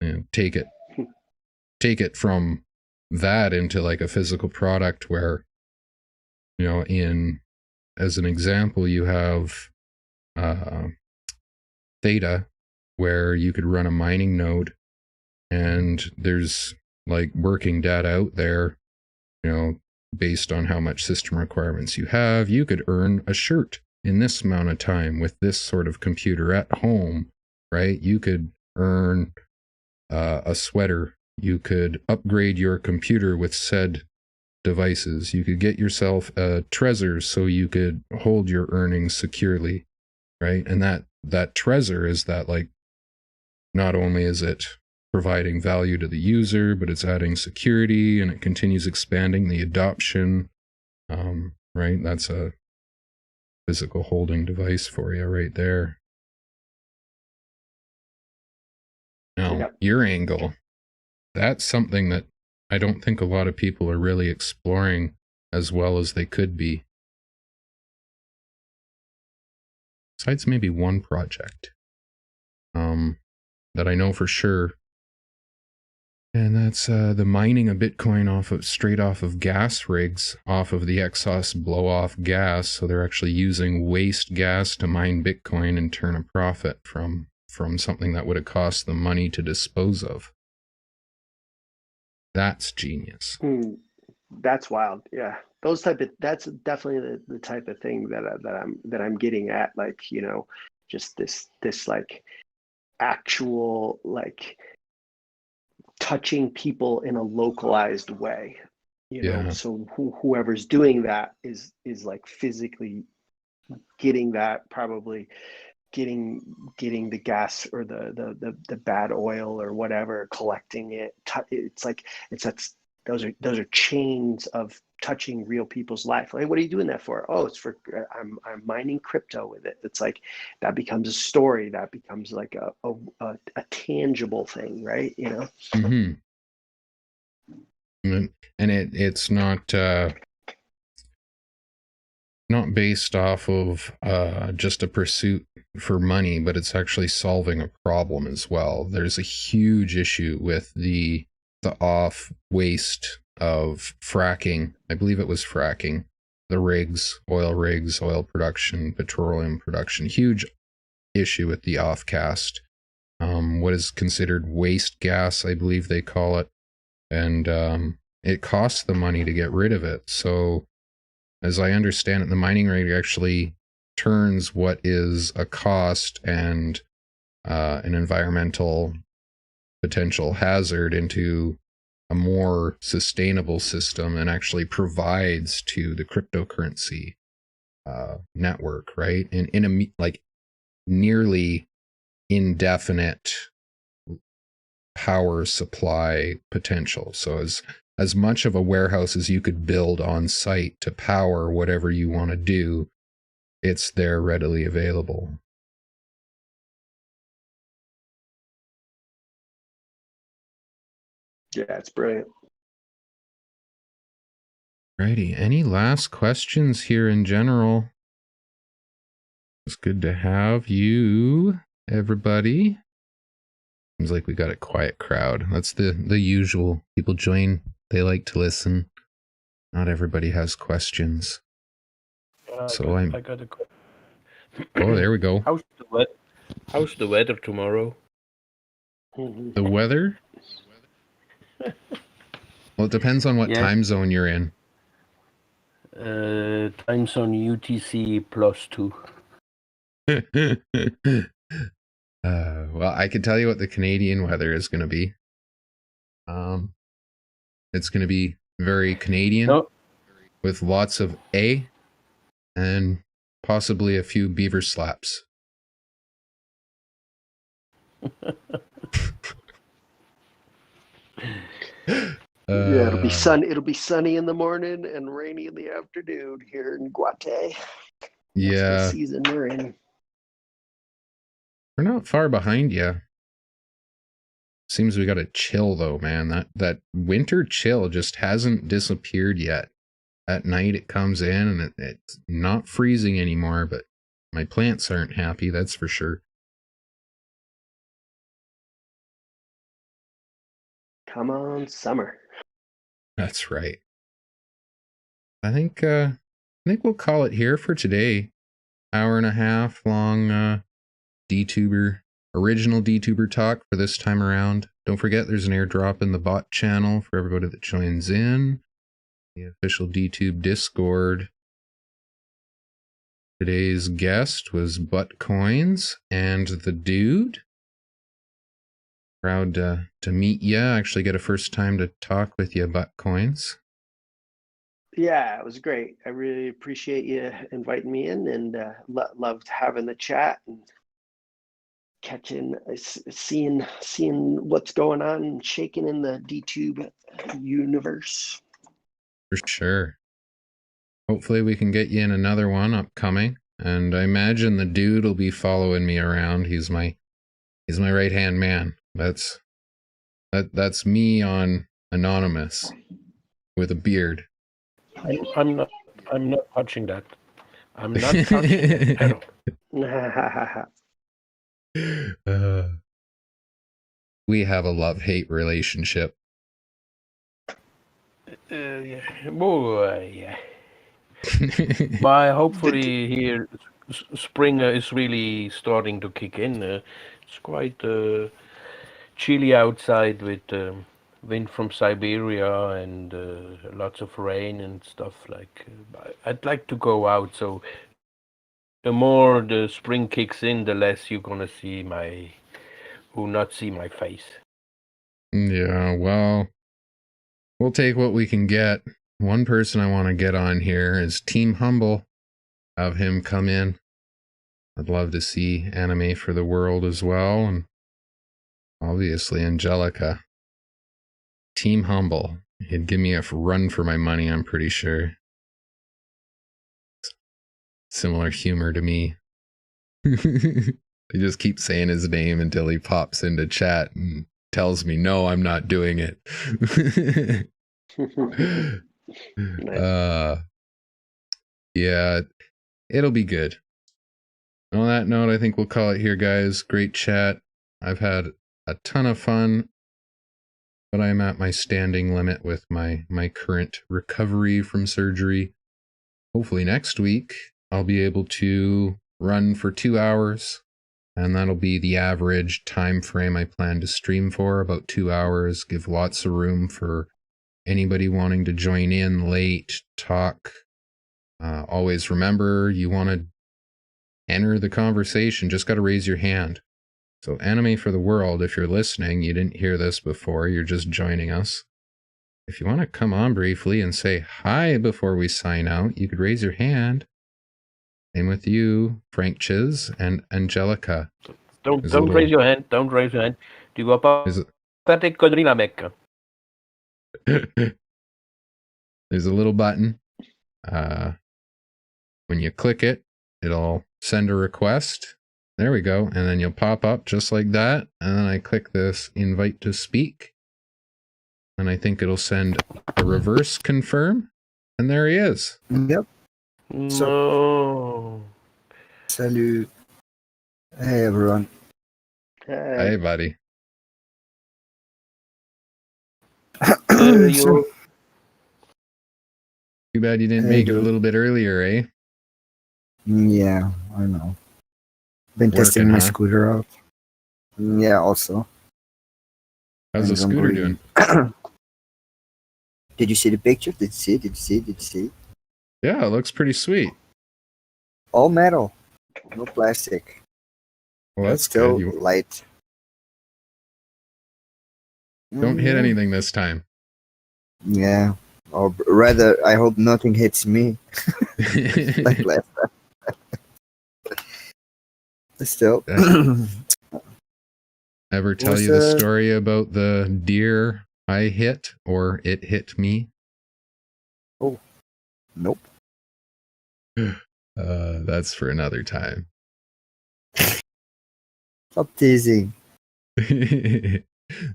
And take it from that into like a physical product where, as an example, you have Theta, where you could run a mining node, and there's like working data out there, you know, based on how much system requirements you have. You could earn a shirt in this amount of time with this sort of computer at home, right? You could earn a sweater. You could upgrade your computer with said devices. You could get yourself a Trezor so you could hold your earnings securely, right? And that Trezor is that, like, not only is it providing value to the user, but it's adding security, and it continues expanding the adoption, right? That's a physical holding device for you right there. Now, Yep. your angle, that's something that I don't think a lot of people are really exploring as well as they could be. Besides maybe one project that I know for sure. And that's the mining of Bitcoin straight off of gas rigs, off of the exhaust blow-off gas. So they're actually using waste gas to mine Bitcoin and turn a profit from something that would have cost them money to dispose of. That's genius. That's wild. Yeah, that's definitely the type of thing that I'm getting at. Like, you know, just this like actual, like, touching people in a localized way, you know. So whoever's doing that is like physically getting that, probably getting the gas or the bad oil or whatever, collecting it. It's like those are chains of touching real people's life. Like, what are you doing that for? Oh, it's for I'm mining crypto with it. It's like that becomes a story, that becomes like a tangible thing, right? You know. Mm-hmm. And it's not based off of just a pursuit for money, but it's actually solving a problem as well. There's a huge issue with the off waste of fracking. I believe it was fracking, the rigs, oil production, petroleum production. Huge issue with the off cast. What is considered waste gas, I believe they call it. And it costs the money to get rid of it. So as I understand it, the mining rig actually turns what is a cost and an environmental potential hazard into a more sustainable system, and actually provides to the cryptocurrency network, right? And in a like nearly indefinite power supply potential. So as much of a warehouse as you could build on site to power whatever you want to do, it's there readily available. Yeah, it's brilliant. Righty. Any last questions here in general? It's good to have you, everybody. Seems like we got a quiet crowd. That's the usual. People join. They like to listen. Not everybody has questions. So I got a question. Oh, there we go. How's the weather tomorrow? The weather? Well, it depends on what time zone you're in. Time zone UTC +2. Well, I can tell you what the Canadian weather is going to be. It's going to be very Canadian, with lots of A and possibly a few beaver slaps. Yeah, it'll be sunny in the morning and rainy in the afternoon here in Guate. Yeah. That's the season we're in. We're not far behind you. Seems we got a chill though, man. That winter chill just hasn't disappeared yet. At night it comes in and it's not freezing anymore, but my plants aren't happy, that's for sure. Come on, summer. That's right. I think we'll call it here for today. Hour and a half long DTuber, original DTuber talk for this time around. Don't forget, there's an airdrop in the bot channel for everybody that joins in. The official DTube Discord. Today's guest was Buttcoins and the dude. Proud to meet you. Actually get a first time to talk with you, Buttcoins. Yeah, it was great. I really appreciate you inviting me in, and loved having the chat and seeing what's going on and shaking in the DTube universe. For sure. Hopefully we can get you in another one upcoming. And I imagine the dude will be following me around. He's my right-hand man. That's me on Anonymous with a beard. I'm not touching that. I'm not touching it at all. We have a love-hate relationship. Yeah. Oh, yeah. But hopefully here, spring is really starting to kick in. It's quite chilly outside with wind from Siberia and lots of rain and stuff. Like I'd like to go out. So the more the spring kicks in, the less you're gonna see not see my face. Yeah, well, we'll take what we can get. One person I want to get on here is Team Humble. Have him come in. I'd love to see Anime for the World as well. And obviously Angelica. Team Humble. He'd give me a run for my money, I'm pretty sure. Similar humor to me. I just keep saying his name until he pops into chat and tells me, no, I'm not doing it. Yeah, it'll be good. On that note, I think we'll call it here, guys. Great chat. I've had a ton of fun, but I'm at my standing limit with my current recovery from surgery. Hopefully next week I'll be able to run for 2 hours, and that'll be the average time frame I plan to stream for, about 2 hours. Give lots of room for anybody wanting to join in late, talk. Always remember, you want to enter the conversation, just got to raise your hand. So Anime for the World, if you're listening, you didn't hear this before, you're just joining us. If you want to come on briefly and say hi before we sign out, you could raise your hand. Same with you, Frank Chiz and Angelica. Don't raise your hand. Don't raise your hand. Tu vas pas faire tes conneries là, mec. There's a little button. When you click it, it'll send a request. There we go. And then you'll pop up just like that. And then I click this invite to speak. And I think it'll send a reverse confirm. And there he is. Yep. No. Salut. Hey, everyone. Hey, buddy. You Too bad you didn't make it a little bit earlier, eh? Yeah, I know. Been testing my scooter out. Yeah, also. How's the scooter doing? Did you see the picture? Did you see? Yeah, it looks pretty sweet. All metal. No plastic. Well, that's still good. light. Don't hit anything this time. Yeah. Or rather, I hope nothing hits me. Like last time. Still. Ever tell you the story about the deer I hit or it hit me? Oh, nope. That's for another time. Stop teasing.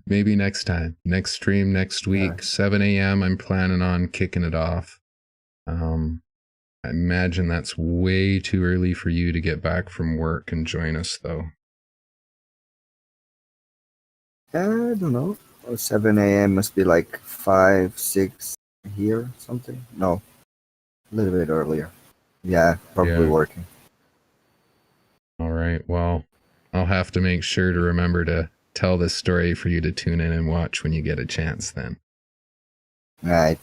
Maybe next time. Next stream next week, 7 a.m. I'm planning on kicking it off. I imagine that's way too early for you to get back from work and join us, though. I don't know. 7 a.m. must be like 5, 6 here, something. No, a little bit earlier. Yeah, probably working. All right. Well, I'll have to make sure to remember to tell this story for you to tune in and watch when you get a chance then. Right.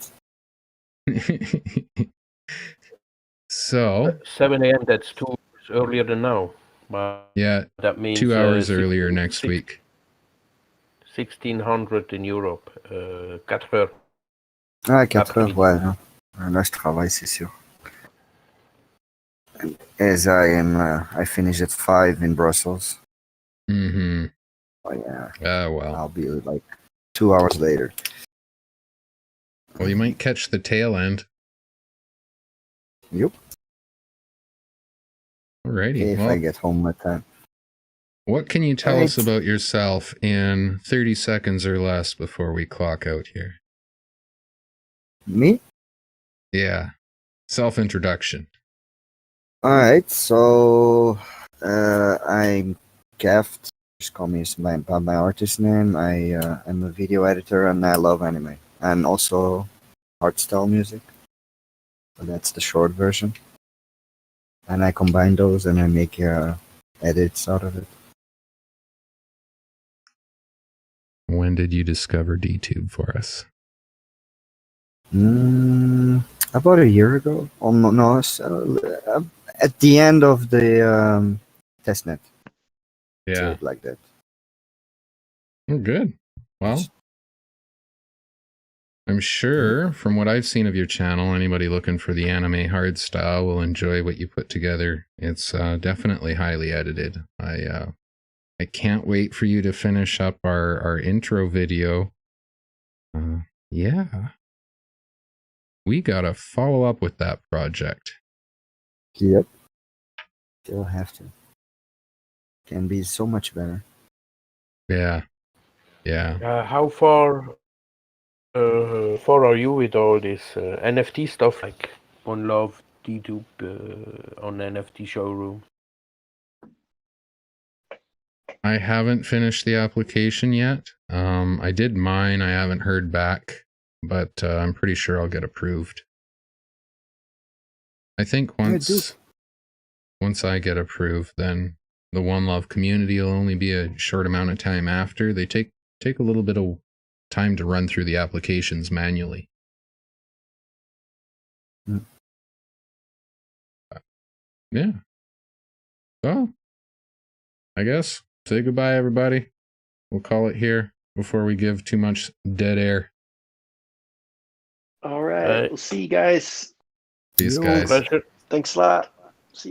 So 7 a.m. That's 2 hours earlier than now. But yeah, that means 2 hours 16 earlier next week. 1600 in Europe. 4 heures. Ah, 4 heures, Après-midi. ouais. Hein. Là, je travaille, c'est sûr. As I finish at 5 in Brussels. Mm-hmm. Oh, yeah. Well. I'll be like 2 hours later. Well, you might catch the tail end. Yep. Alrighty. If Well, I get home at time. what can you tell us Right. about yourself in 30 seconds or less before we clock out here? Me? Yeah. Self-introduction. Alright, so I'm Keft. Just call me by my artist name. I'm a video editor and I love anime. And also art style music. So that's the short version. And I combine those and I make edits out of it. When did you discover DTube for us? About a year ago. Almost. At the end of the testnet. Yeah. Say it like that. Oh, good. Well, I'm sure from what I've seen of your channel, anybody looking for the anime hard style will enjoy what you put together. It's definitely highly edited. I can't wait for you to finish up our intro video. Yeah. We gotta follow up with that project. Yep. Still have to. Can be so much better. Yeah. Yeah. How far are you with all this NFT stuff, like on Love, DTube, on NFT showroom? I haven't finished the application yet. I did mine. I haven't heard back, but I'm pretty sure I'll get approved. I think once I get approved, then the One Love community will only be a short amount of time after. They take a little bit of time to run through the applications manually. Yeah. So, I guess say goodbye, everybody. We'll call it here before we give too much dead air. All right. We'll see you guys. Peace, Yo, guys. Pleasure. Thanks a lot. See ya.